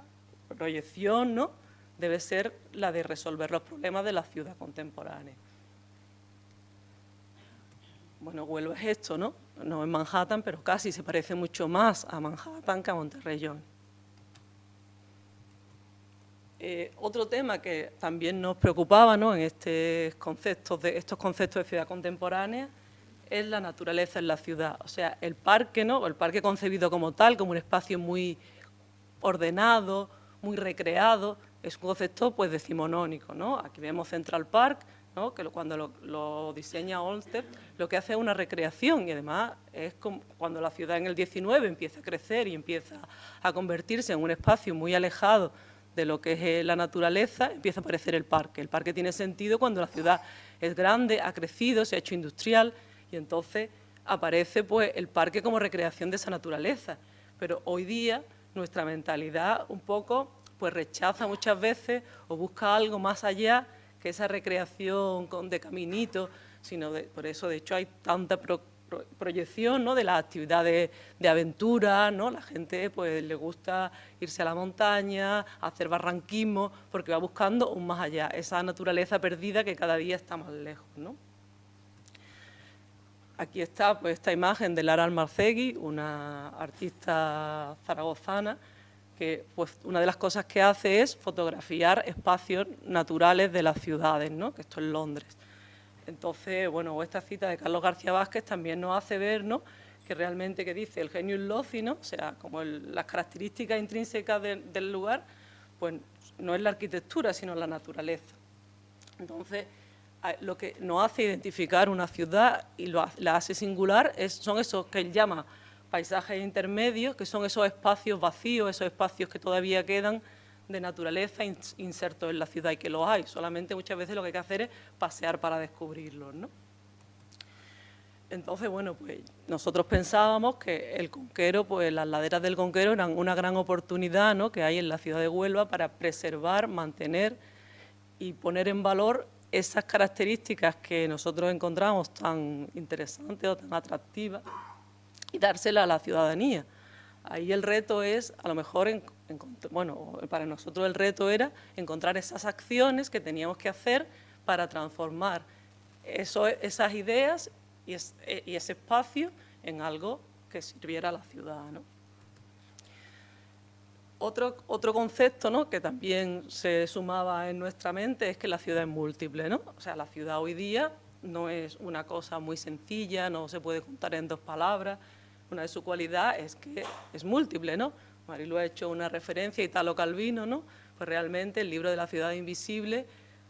proyección, ¿no? Debe ser la de resolver los problemas de la ciudad contemporánea. Bueno, Huelva es esto, ¿no? No es Manhattan, pero casi se parece mucho más a Manhattan que a Monterrey. Otro tema que también nos preocupaba, ¿no? En estos conceptos de ciudad contemporánea es la naturaleza en la ciudad. O sea, el parque, ¿no? El parque concebido como tal, como un espacio muy ordenado, muy recreado, es un concepto pues decimonónico, ¿no? Aquí vemos Central Park, ¿no? Que cuando lo diseña Olmsted, lo que hace es una recreación y además es como cuando la ciudad en el 19 empieza a crecer y empieza a convertirse en un espacio muy alejado de lo que es la naturaleza, empieza a aparecer el parque. El parque tiene sentido cuando la ciudad es grande, ha crecido, se ha hecho industrial y entonces aparece pues el parque como recreación de esa naturaleza. Pero hoy día nuestra mentalidad un poco pues rechaza muchas veces o busca algo más allá que esa recreación de caminitos, por eso de hecho hay tanta proyección, ¿no? De las actividades de aventura, ¿no? La gente pues le gusta irse a la montaña, hacer barranquismo, porque va buscando un más allá, esa naturaleza perdida que cada día está más lejos, ¿no? Aquí está pues esta imagen de Lara Almarcegui, una artista zaragozana, que pues una de las cosas que hace es fotografiar espacios naturales de las ciudades, ¿no? Que esto es Londres. Entonces, bueno, esta cita de Carlos García Vázquez también nos hace ver, ¿no? Que realmente, que dice, el genius loci, ¿no? O sea, como las características intrínsecas del lugar, pues no es la arquitectura, sino la naturaleza. Entonces, lo que nos hace identificar una ciudad y la hace singular son esos que él llama paisajes intermedios, que son esos espacios vacíos, esos espacios que todavía quedan de naturaleza insertos en la ciudad y que los hay. Solamente muchas veces lo que hay que hacer es pasear para descubrirlos, ¿no? Entonces, bueno, pues nosotros pensábamos que el Conquero, pues las laderas del Conquero eran una gran oportunidad, ¿no? Que hay en la ciudad de Huelva para preservar, mantener y poner en valor esas características que nosotros encontramos tan interesantes o tan atractivas y dárselas a la ciudadanía. Ahí el reto es, a lo mejor, bueno, para nosotros el reto era encontrar esas acciones que teníamos que hacer para transformar esas ideas y ese espacio en algo que sirviera a la ciudad, ¿no? Otro concepto, ¿no? Que también se sumaba en nuestra mente es que la ciudad es múltiple, ¿no? O sea, la ciudad hoy día no es una cosa muy sencilla, no se puede contar en dos palabras. Una de sus cualidades es que es múltiple, ¿no? Marilu ha hecho una referencia a Italo Calvino, ¿no? Pues realmente el libro de la ciudad invisible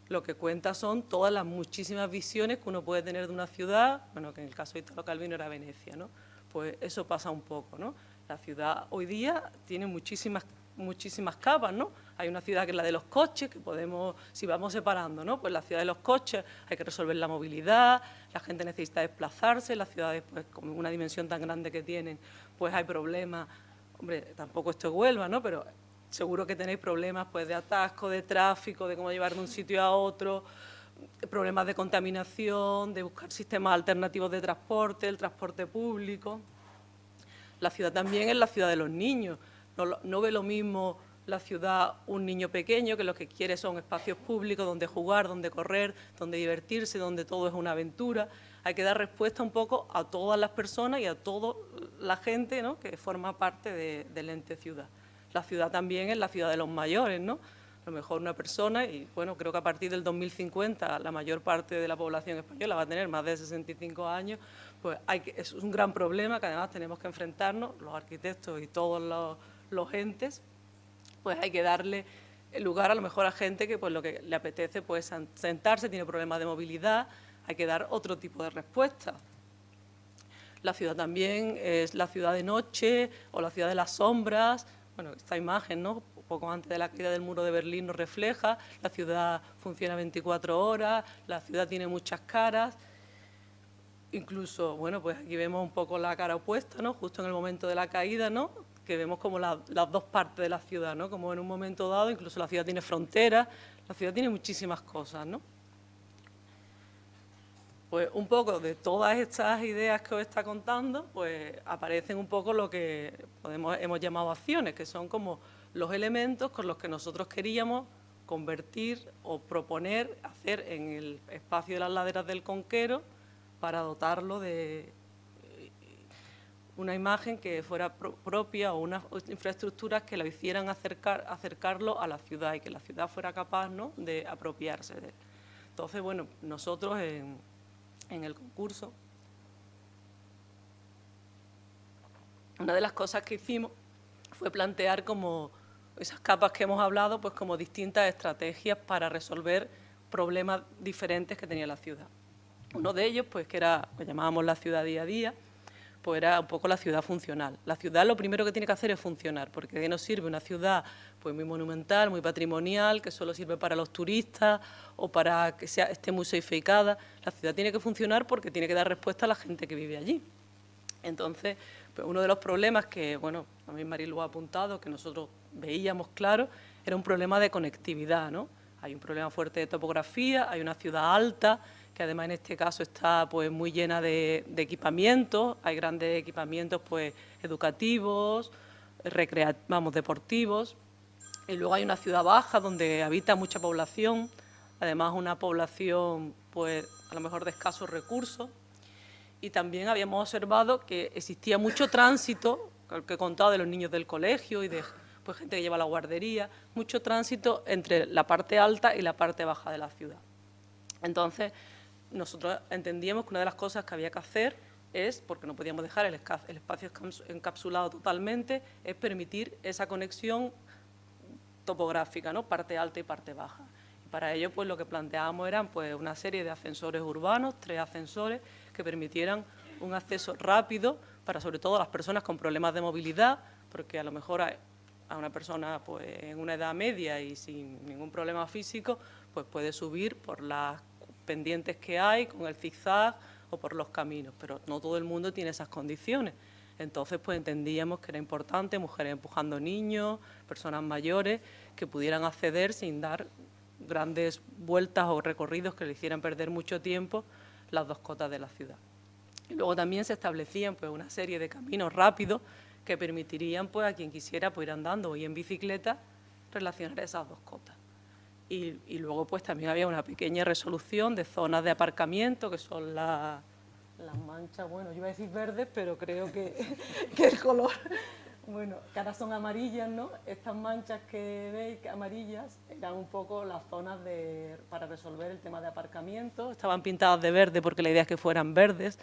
lo que cuenta son todas las muchísimas visiones que uno puede tener de una ciudad, bueno, que en el caso de Italo Calvino era Venecia, ¿no? Pues eso pasa un poco, ¿no? La ciudad hoy día tiene muchísimas capas, ¿no? Hay una ciudad que es la de los coches, que podemos, si vamos separando, ¿no? Pues la ciudad de los coches hay que resolver la movilidad, la gente necesita desplazarse, las ciudades, pues con una dimensión tan grande que tienen, pues hay problemas, hombre, tampoco esto es Huelva, ¿no? Pero seguro que tenéis problemas pues de atasco, de tráfico, de cómo llevar de un sitio a otro, problemas de contaminación, de buscar sistemas alternativos de transporte, el transporte público. La ciudad también es la ciudad de los niños. No ve lo mismo la ciudad un niño pequeño que lo que quiere son espacios públicos donde jugar, donde correr, donde divertirse, donde todo es una aventura. Hay que dar respuesta un poco a todas las personas y a toda la gente, ¿no? Que forma parte del ente ciudad. La ciudad también es la ciudad de los mayores, ¿no? A lo mejor una persona, y bueno, creo que a partir del 2050 la mayor parte de la población española va a tener más de 65 años, pues es un gran problema que además tenemos que enfrentarnos, los arquitectos y todos los entes, pues hay que darle lugar a lo mejor a gente que pues lo que le apetece pues sentarse, tiene problemas de movilidad, hay que dar otro tipo de respuesta. La ciudad también es la ciudad de noche o la ciudad de las sombras. Bueno, esta imagen, ¿no?, poco antes de la caída del muro de Berlín nos refleja, la ciudad funciona 24 horas, la ciudad tiene muchas caras. Incluso, bueno, pues aquí vemos un poco la cara opuesta, ¿no?, justo en el momento de la caída, ¿no?, que vemos como las dos partes de la ciudad, ¿no?, como en un momento dado, incluso la ciudad tiene fronteras, la ciudad tiene muchísimas cosas, ¿no? Pues un poco de todas estas ideas que os está contando, pues aparecen un poco lo que hemos llamado acciones, que son como los elementos con los que nosotros queríamos convertir o proponer hacer en el espacio de las laderas del Conquero para dotarlo de una imagen que fuera propia o unas infraestructuras que lo hicieran acercarlo a la ciudad y que la ciudad fuera capaz, ¿no?, de apropiarse de él. Entonces, bueno, nosotros en el concurso, una de las cosas que hicimos fue plantear como esas capas que hemos hablado, pues como distintas estrategias para resolver problemas diferentes que tenía la ciudad. Uno de ellos, pues que era, lo llamábamos la ciudad día a día, pues era un poco la ciudad funcional. La ciudad lo primero que tiene que hacer es funcionar, porque ¿de qué nos sirve una ciudad pues muy monumental, muy patrimonial, que solo sirve para los turistas o para que esté museificada? La ciudad tiene que funcionar porque tiene que dar respuesta a la gente que vive allí. Entonces, pues uno de los problemas que, bueno, también Marilu ha apuntado, que nosotros veíamos claro, era un problema de conectividad, ¿no? Hay un problema fuerte de topografía, hay una ciudad alta, que además en este caso está pues muy llena de equipamientos, hay grandes equipamientos pues educativos, deportivos, y luego hay una ciudad baja donde habita mucha población, además una población pues a lo mejor de escasos recursos, y también habíamos observado que existía mucho tránsito, que he contado de los niños del colegio y de pues gente que lleva la guardería, mucho tránsito entre la parte alta y la parte baja de la ciudad. Entonces, nosotros entendíamos que una de las cosas que había que hacer es, porque no podíamos dejar el espacio encapsulado totalmente, es permitir esa conexión topográfica, ¿no?, parte alta y parte baja. Y para ello, pues lo que planteábamos eran pues una serie de ascensores urbanos, 3 ascensores, que permitieran un acceso rápido para sobre todo las personas con problemas de movilidad, porque a lo mejor a una persona pues en una edad media y sin ningún problema físico, pues puede subir por las pendientes que hay, con el zigzag o por los caminos, pero no todo el mundo tiene esas condiciones. Entonces, pues entendíamos que era importante mujeres empujando niños, personas mayores, que pudieran acceder sin dar grandes vueltas o recorridos que le hicieran perder mucho tiempo las 2 cotas de la ciudad. Y luego también se establecían pues una serie de caminos rápidos que permitirían pues a quien quisiera pues ir andando o ir en bicicleta relacionar esas 2 cotas. Y luego pues también había una pequeña resolución de zonas de aparcamiento, que son las manchas, bueno, yo iba a decir verdes, pero creo que el color, bueno, que ahora son amarillas, ¿no? Estas manchas que veis, amarillas, eran un poco las zonas para resolver el tema de aparcamiento. Estaban pintadas de verde porque la idea es que fueran verdes,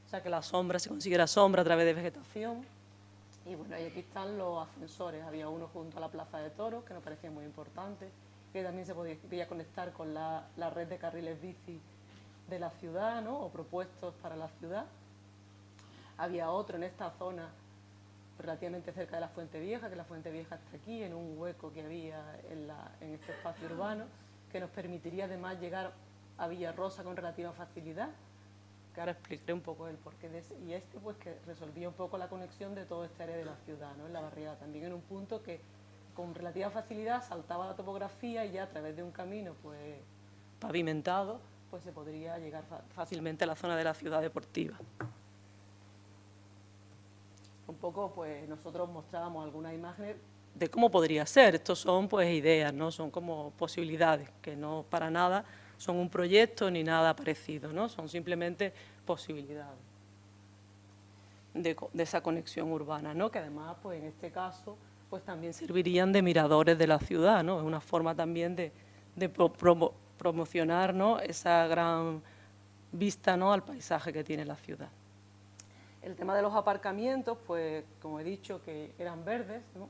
o sea, que la sombra se consiguiera sombra a través de vegetación. Y bueno, y aquí están los ascensores. Había uno junto a la Plaza de Toros, que nos parecía muy importante, que también se podía conectar con la red de carriles bici de la ciudad, ¿no?, o propuestos para la ciudad. Había otro en esta zona relativamente cerca de la Fuente Vieja, que la Fuente Vieja está aquí, en un hueco que había en este espacio urbano, que nos permitiría además llegar a Villarrosa con relativa facilidad, que ahora explicaré un poco el porqué de ese, y pues que resolvía un poco la conexión de todo este área de la ciudad, ¿no?, en la barriada, también en un punto que con relativa facilidad saltaba la topografía y ya a través de un camino pues pavimentado pues se podría llegar fácilmente a la zona de la ciudad deportiva. Un poco pues nosotros mostrábamos algunas imágenes de cómo podría ser. Estos son pues ideas, ¿no?, son como posibilidades, que no para nada son un proyecto ni nada parecido, ¿no?, son simplemente posibilidades de esa conexión urbana, ¿no?, que además pues en este caso pues también servirían de miradores de la ciudad, ¿no?, es una forma también de promocionar, ¿no?, esa gran vista, ¿no?, al paisaje que tiene la ciudad. El tema de los aparcamientos, pues como he dicho que eran verdes, ¿no?,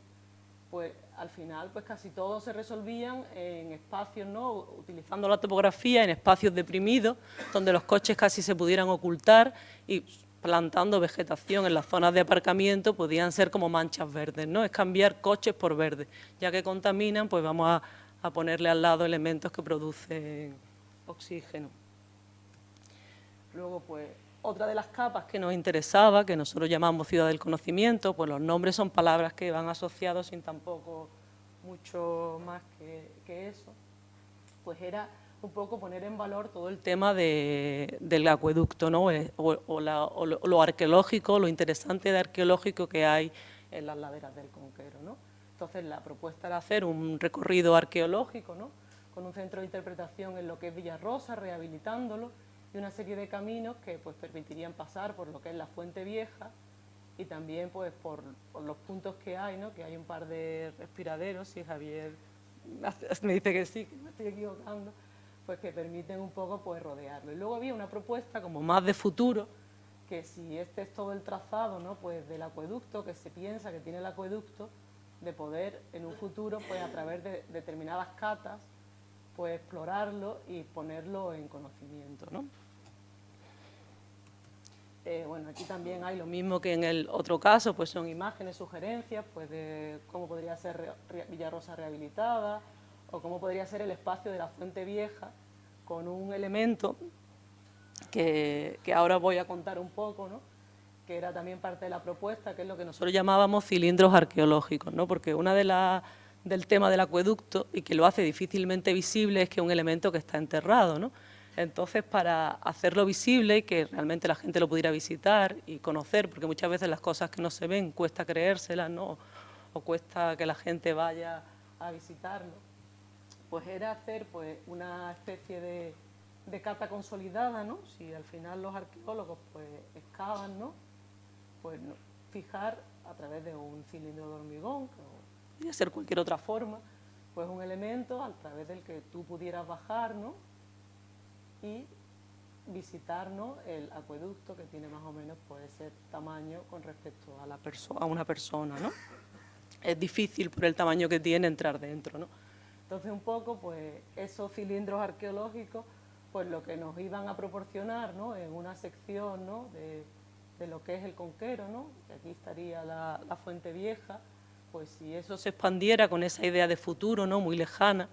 pues al final pues casi todos se resolvían en espacios, ¿no?, utilizando la topografía, en espacios deprimidos, donde los coches casi se pudieran ocultar, y plantando vegetación en las zonas de aparcamiento podían ser como manchas verdes, ¿no? Es cambiar coches por verdes. Ya que contaminan, pues vamos a ponerle al lado elementos que producen oxígeno. Luego, pues, otra de las capas que nos interesaba, que nosotros llamamos ciudad del conocimiento, pues los nombres son palabras que van asociados sin tampoco mucho más que eso, pues era un poco poner en valor todo el tema del acueducto, ¿no? o lo arqueológico, lo interesante de arqueológico que hay en las laderas del Conquero, ¿no? Entonces la propuesta era hacer un recorrido arqueológico, ¿no?, con un centro de interpretación en lo que es Villarrosa, rehabilitándolo, y una serie de caminos que pues permitirían pasar por lo que es la Fuente Vieja y también pues por los puntos que hay, ¿no?, que hay un par de respiraderos, y Javier me dice que sí, que me estoy equivocando, pues que permiten un poco pues rodearlo. Y luego había una propuesta como más de futuro, que si este es todo el trazado, ¿no?, pues del acueducto, que se piensa que tiene el acueducto, de poder en un futuro pues a través de determinadas catas pues explorarlo y ponerlo en conocimiento, ¿no? Bueno, aquí también hay lo mismo que en el otro caso, pues son imágenes, sugerencias, pues de cómo podría ser Villarrosa rehabilitada, o cómo podría ser el espacio de la Fuente Vieja, con un elemento que ahora voy a contar un poco, ¿no?, que era también parte de la propuesta, que es lo que nosotros llamábamos cilindros arqueológicos, ¿no?, porque una del tema del acueducto, y que lo hace difícilmente visible, es que es un elemento que está enterrado, ¿no? Entonces, para hacerlo visible y que realmente la gente lo pudiera visitar y conocer, porque muchas veces las cosas que no se ven cuesta creérselas, ¿no?, o cuesta que la gente vaya a visitarlo, pues era hacer pues una especie de cata consolidada, ¿no? Si al final los arqueólogos pues excavan, ¿no?, pues fijar a través de un cilindro de hormigón, que podría ser cualquier otra forma, pues un elemento a través del que tú pudieras bajar, ¿no?, y visitar, ¿no?, el acueducto, que tiene más o menos pues ese tamaño con respecto a una persona, ¿no? Es difícil por el tamaño que tiene entrar dentro, ¿no? Entonces un poco pues esos cilindros arqueológicos pues lo que nos iban a proporcionar, ¿no?, en una sección, ¿no?, de lo que es el Conquero, ¿no?, que aquí estaría la Fuente Vieja, pues si eso se expandiera con esa idea de futuro, ¿no?, muy lejana,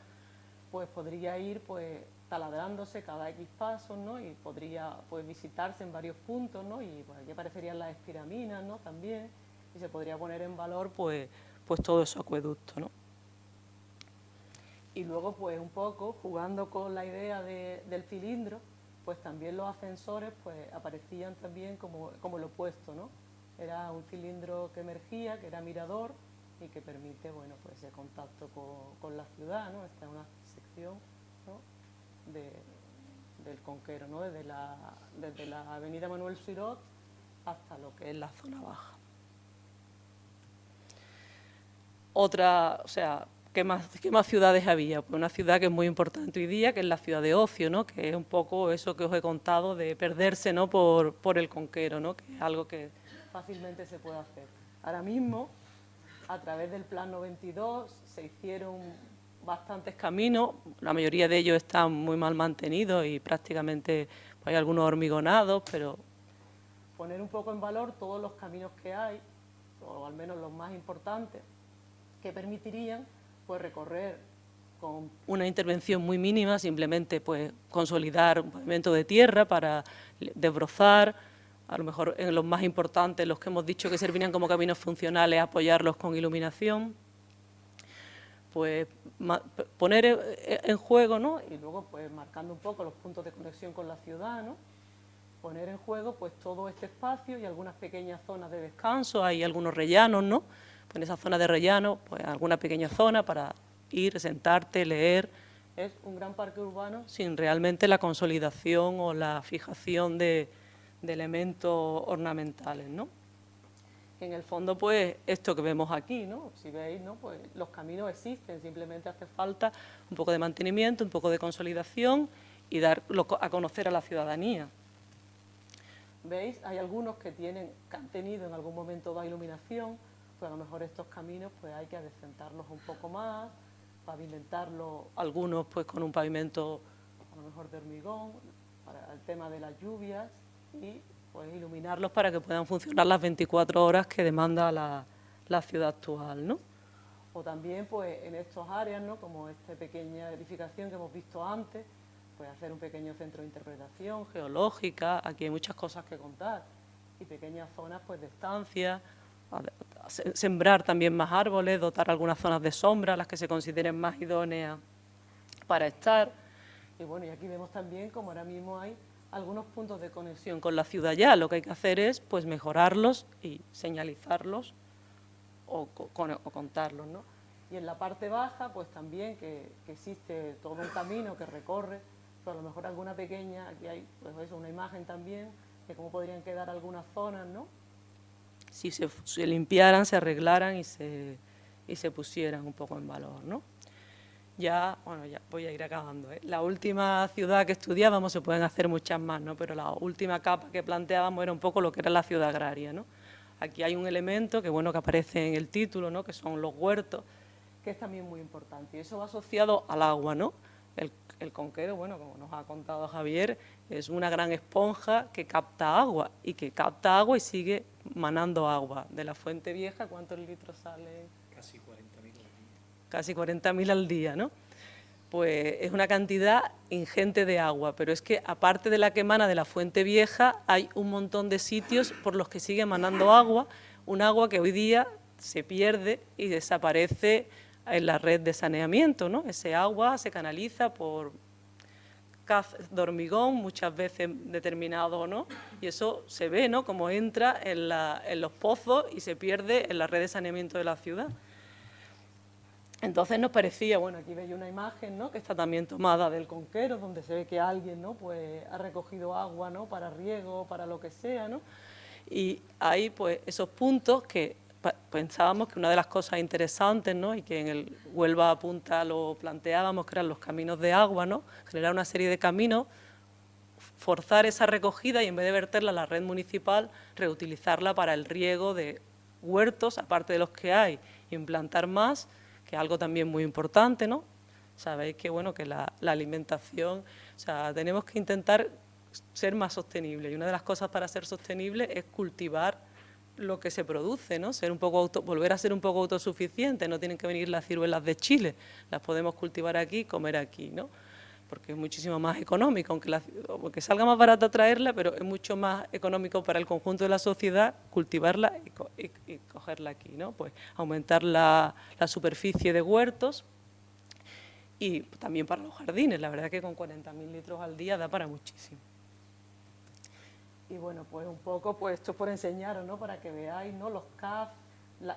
pues podría ir pues taladrándose cada X pasos, ¿no?, y podría pues visitarse en varios puntos, ¿no?, y pues aquí aparecerían las espiraminas, ¿no?, también, y se podría poner en valor pues todo ese acueducto, ¿no? Y luego pues un poco jugando con la idea del cilindro, pues también los ascensores pues aparecían también como lo opuesto, ¿no? Era un cilindro que emergía, que era mirador, y que permite, bueno, pues el contacto con la ciudad, ¿no? Esta es una sección, ¿no?, del Conquero, ¿no?, desde la avenida Manuel Sirot hasta lo que es la zona baja. Otra, o sea, ¿qué más ciudades había? Pues una ciudad que es muy importante hoy día, que es la ciudad de ocio, ¿no?, que es un poco eso que os he contado de perderse, ¿no?, por el Conquero, ¿no?, que es algo que fácilmente se puede hacer. Ahora mismo, a través del Plan 92, se hicieron bastantes caminos, la mayoría de ellos están muy mal mantenidos y prácticamente pues, hay algunos hormigonados, pero poner un poco en valor todos los caminos que hay, o al menos los más importantes, que permitirían pues recorrer con una intervención muy mínima, simplemente pues consolidar un pavimento de tierra para desbrozar, a lo mejor en los más importantes, los que hemos dicho que servirían como caminos funcionales, apoyarlos con iluminación, pues poner en juego, ¿no?, y luego pues marcando un poco los puntos de conexión con la ciudad, ¿no?, poner en juego pues todo este espacio y algunas pequeñas zonas de descanso, hay algunos rellanos, ¿no?, pues en esa zona de rellano, pues alguna pequeña zona para ir, sentarte, leer. Es un gran parque urbano sin realmente la consolidación o la fijación de elementos ornamentales, ¿no? En el fondo, pues, esto que vemos aquí, ¿no? Si veis, ¿no?, pues los caminos existen, simplemente hace falta un poco de mantenimiento, un poco de consolidación y darlo a conocer a la ciudadanía. ¿Veis? Hay algunos que han tenido en algún momento dada iluminación, pues a lo mejor estos caminos pues hay que adecentarlos un poco más, pavimentarlos, algunos pues con un pavimento a lo mejor de hormigón, para el tema de las lluvias, y pues iluminarlos para que puedan funcionar las 24 horas que demanda la ciudad actual, ¿no? O también pues en estas áreas, ¿no?, como esta pequeña edificación que hemos visto antes, pues hacer un pequeño centro de interpretación geológica, aquí hay muchas cosas que contar, y pequeñas zonas pues de estancia, sembrar también más árboles, dotar algunas zonas de sombra, las que se consideren más idóneas para estar. Y bueno, y aquí vemos también como ahora mismo hay algunos puntos de conexión con la ciudad ya. Lo que hay que hacer es pues mejorarlos y señalizarlos o contarlos, ¿no? Y en la parte baja pues también que existe todo un camino que recorre, pues a lo mejor alguna pequeña, aquí hay pues eso, una imagen también de cómo podrían quedar algunas zonas, ¿no?, si se limpiaran, se arreglaran y se pusieran un poco en valor, ¿no? Ya, bueno, ya voy a ir acabando, ¿eh? La última ciudad que estudiábamos, se pueden hacer muchas más, ¿no?, pero la última capa que planteábamos era un poco lo que era la ciudad agraria, ¿no? Aquí hay un elemento que, bueno, que aparece en el título, ¿no?, que son los huertos, que es también muy importante, y eso va asociado al agua, ¿no? El conquero, bueno, como nos ha contado Javier, es una gran esponja que capta agua y y sigue manando agua. De la Fuente Vieja, ¿cuántos litros salen? Casi 40.000 al día. Casi 40.000 al día, ¿no? Pues es una cantidad ingente de agua, pero es que aparte de la que emana de la Fuente Vieja, hay un montón de sitios por los que sigue emanando agua, un agua que hoy día se pierde y desaparece en la red de saneamiento, ¿no? Ese agua se canaliza por caz de hormigón, muchas veces determinado, ¿no? Y eso se ve, ¿no?, como entra en los pozos y se pierde en la red de saneamiento de la ciudad. Entonces nos parecía, bueno, aquí veis una imagen, ¿no?, que está también tomada del Conquero, donde se ve que alguien, ¿no?, pues ha recogido agua, ¿no?, para riego, para lo que sea, ¿no? Y hay pues esos puntos que pensábamos que una de las cosas interesantes, ¿no?, y que en el Huelva Punta lo planteábamos, que eran los caminos de agua, ¿no?, generar una serie de caminos, forzar esa recogida y en vez de verterla a la red municipal, reutilizarla para el riego de huertos, aparte de los que hay, implantar más, que es algo también muy importante, ¿no? Sabéis que, bueno, que la alimentación, o sea, tenemos que intentar ser más sostenible, y una de las cosas para ser sostenible es cultivar lo que se produce, ¿no? Volver a ser un poco autosuficiente. No tienen que venir las ciruelas de Chile, las podemos cultivar aquí y comer aquí, ¿no? Porque es muchísimo más económico, aunque salga más barata traerla, pero es mucho más económico para el conjunto de la sociedad cultivarla y cogerla aquí, ¿no? Pues aumentar la superficie de huertos y también para los jardines. La verdad es que con 40.000 litros al día da para muchísimo. Y bueno, pues un poco, pues esto es por enseñaros, ¿no?, para que veáis, ¿no?, los CAF,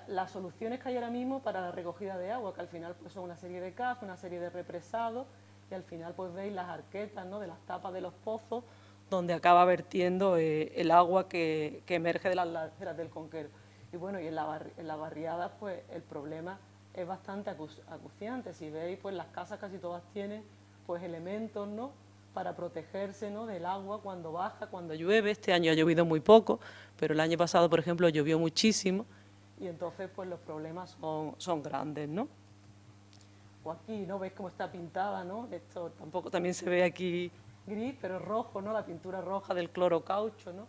las soluciones que hay ahora mismo para la recogida de agua, que al final pues son una serie de CAF, una serie de represados, y al final pues veis las arquetas, ¿no?, de las tapas de los pozos, donde acaba vertiendo el agua que emerge de las laderas del Conquero. Y bueno, y en las barriadas pues el problema es bastante acuciante. Si veis, pues las casas casi todas tienen pues elementos, ¿no?, para protegerse, ¿no?, del agua cuando baja, cuando llueve. Este año ha llovido muy poco, pero el año pasado, por ejemplo, llovió muchísimo, y entonces pues los problemas son grandes, ¿no? O aquí, ¿no?, veis cómo está pintada, ¿no? Esto tampoco, también se ve aquí gris, pero rojo, ¿no?, la pintura roja del clorocaucho, ¿no?,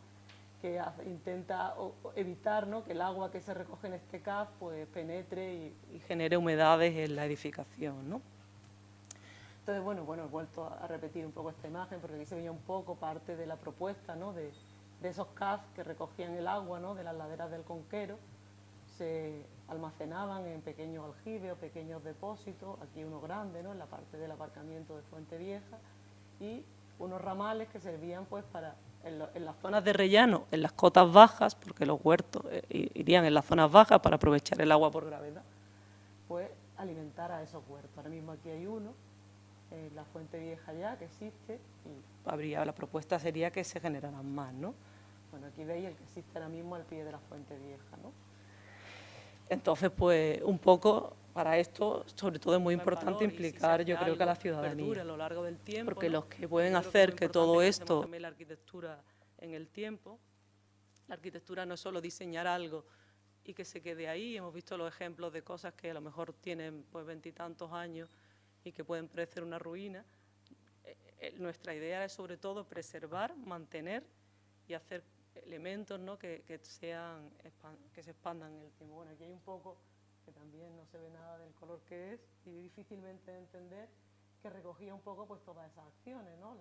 que intenta evitar, ¿no?, que el agua que se recoge en este CAF pues penetre y genere humedades en la edificación, ¿no? Entonces, bueno, he vuelto a repetir un poco esta imagen porque aquí se veía un poco parte de la propuesta, ¿no?, de esos CAF que recogían el agua, ¿no?, de las laderas del Conquero, se almacenaban en pequeños aljibes o pequeños depósitos, aquí uno grande, ¿no?, en la parte del aparcamiento de Fuente Vieja, y unos ramales que servían pues para, en las zonas de rellano, en las cotas bajas, porque los huertos irían en las zonas bajas para aprovechar el agua por gravedad, pues alimentar a esos huertos. Ahora mismo aquí hay uno, la Fuente Vieja ya, que existe, y la propuesta sería que se generaran más, ¿no? Bueno, aquí veis el que existe ahora mismo al pie de la Fuente Vieja, ¿no? Entonces, pues, un poco para esto, sobre todo es muy importante implicar, yo creo que a la ciudadanía, a lo largo del tiempo, porque los que pueden hacer que todo esto, también la arquitectura en el tiempo, la arquitectura no es solo diseñar algo y que se quede ahí. Hemos visto los ejemplos de cosas que a lo mejor tienen pues 20 y tantos años y que pueden parecer una ruina. Nuestra idea es sobre todo preservar, mantener y hacer elementos, ¿no?, que se expandan en el tiempo. Bueno, aquí hay un poco, que también no se ve nada del color que es y difícilmente de entender, que recogía un poco pues todas esas acciones, ¿no?,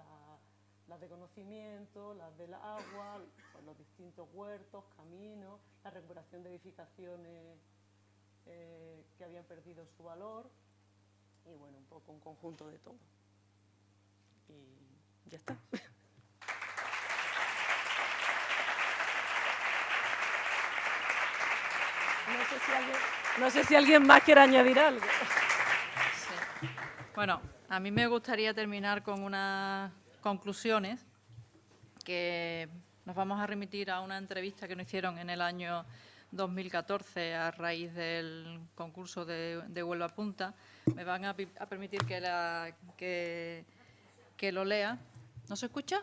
las de conocimiento, las del agua, pues, los distintos huertos, caminos, la recuperación de edificaciones que habían perdido su valor y, bueno, un poco un conjunto de todo. Y ya está. No sé si alguien más quiere añadir algo. Sí. Bueno, a mí me gustaría terminar con unas conclusiones que nos vamos a remitir a una entrevista que nos hicieron en el año 2014 a raíz del concurso de Huelva Punta. Me van a permitir que lo lea. ¿No se escucha?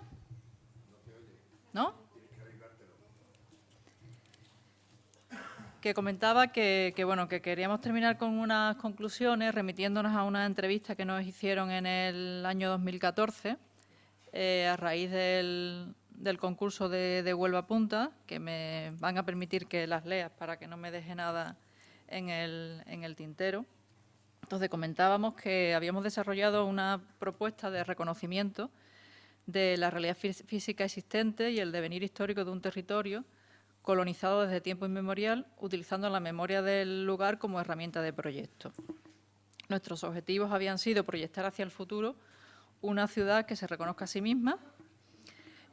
¿No? Que comentaba que queríamos terminar con unas conclusiones remitiéndonos a una entrevista que nos hicieron en el año 2014 a raíz del concurso de Huelva Punta, que me van a permitir que las lea para que no me deje nada en el tintero. Entonces, comentábamos que habíamos desarrollado una propuesta de reconocimiento de la realidad física existente y el devenir histórico de un territorio colonizado desde tiempo inmemorial, utilizando la memoria del lugar como herramienta de proyecto. Nuestros objetivos habían sido proyectar hacia el futuro una ciudad que se reconozca a sí misma.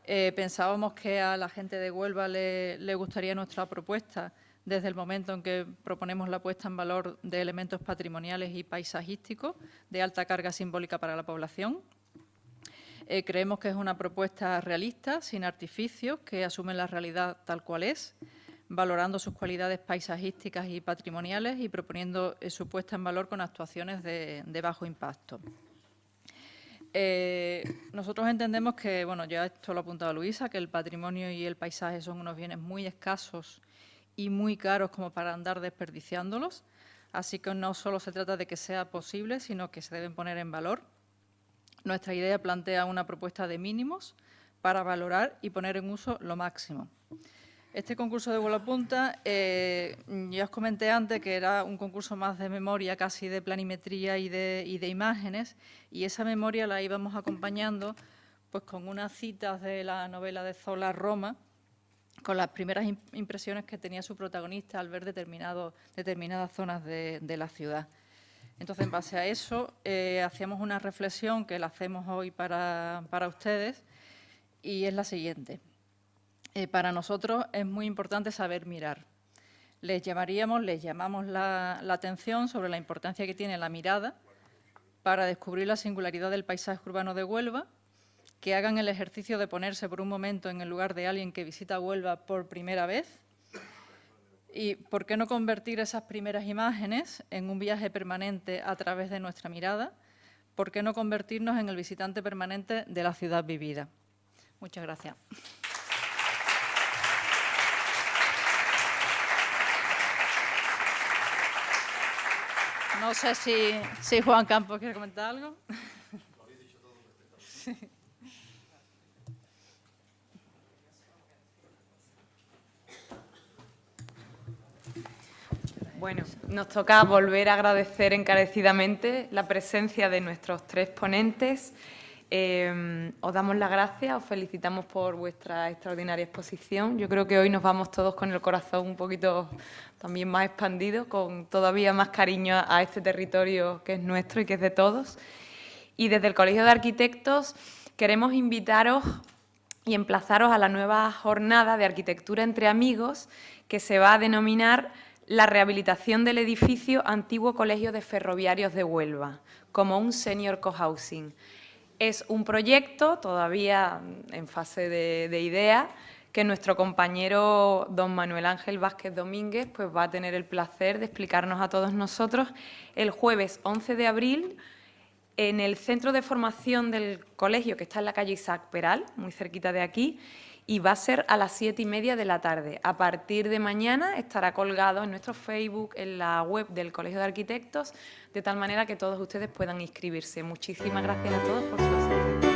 Pensábamos que a la gente de Huelva le gustaría nuestra propuesta desde el momento en que proponemos la puesta en valor de elementos patrimoniales y paisajísticos de alta carga simbólica para la población. Creemos que es una propuesta realista, sin artificios, que asume la realidad tal cual es, valorando sus cualidades paisajísticas y patrimoniales y proponiendo su puesta en valor con actuaciones de bajo impacto. Nosotros entendemos que, bueno, ya esto lo ha apuntado Luisa, que el patrimonio y el paisaje son unos bienes muy escasos y muy caros como para andar desperdiciándolos, así que no solo se trata de que sea posible, sino que se deben poner en valor. Nuestra idea plantea una propuesta de mínimos para valorar y poner en uso lo máximo. Este concurso de Huelva Punta, ya os comenté antes que era un concurso más de memoria, casi de planimetría y de imágenes, y esa memoria la íbamos acompañando pues, con unas citas de la novela de Zola, Roma, con las primeras impresiones que tenía su protagonista al ver determinadas zonas de la ciudad. Entonces, en base a eso, hacíamos una reflexión que la hacemos hoy para ustedes y es la siguiente. Para nosotros es muy importante saber mirar. Les llamamos la atención sobre la importancia que tiene la mirada para descubrir la singularidad del paisaje urbano de Huelva, que hagan el ejercicio de ponerse por un momento en el lugar de alguien que visita Huelva por primera vez. ¿Y por qué no convertir esas primeras imágenes en un viaje permanente a través de nuestra mirada? ¿Por qué no convertirnos en el visitante permanente de la ciudad vivida? Muchas gracias. No sé si Juan Campos quiere comentar algo. Lo habéis dicho todo perfectamente. Sí. Bueno, nos toca volver a agradecer encarecidamente la presencia de nuestros tres ponentes. Os damos las gracias, os felicitamos por vuestra extraordinaria exposición. Yo creo que hoy nos vamos todos con el corazón un poquito también más expandido, con todavía más cariño a este territorio que es nuestro y que es de todos. Y desde el Colegio de Arquitectos queremos invitaros y emplazaros a la nueva jornada de Arquitectura entre Amigos, que se va a denominar la rehabilitación del edificio Antiguo Colegio de Ferroviarios de Huelva, como un senior cohousing. Es un proyecto todavía en fase de idea que nuestro compañero don Manuel Ángel Vázquez Domínguez pues va a tener el placer de explicarnos a todos nosotros el jueves 11 de abril en el centro de formación del colegio, que está en la calle Isaac Peral, muy cerquita de aquí, y va a ser a las 7:30 de la tarde. A partir de mañana estará colgado en nuestro Facebook, en la web del Colegio de Arquitectos, de tal manera que todos ustedes puedan inscribirse. Muchísimas gracias a todos por su asistencia.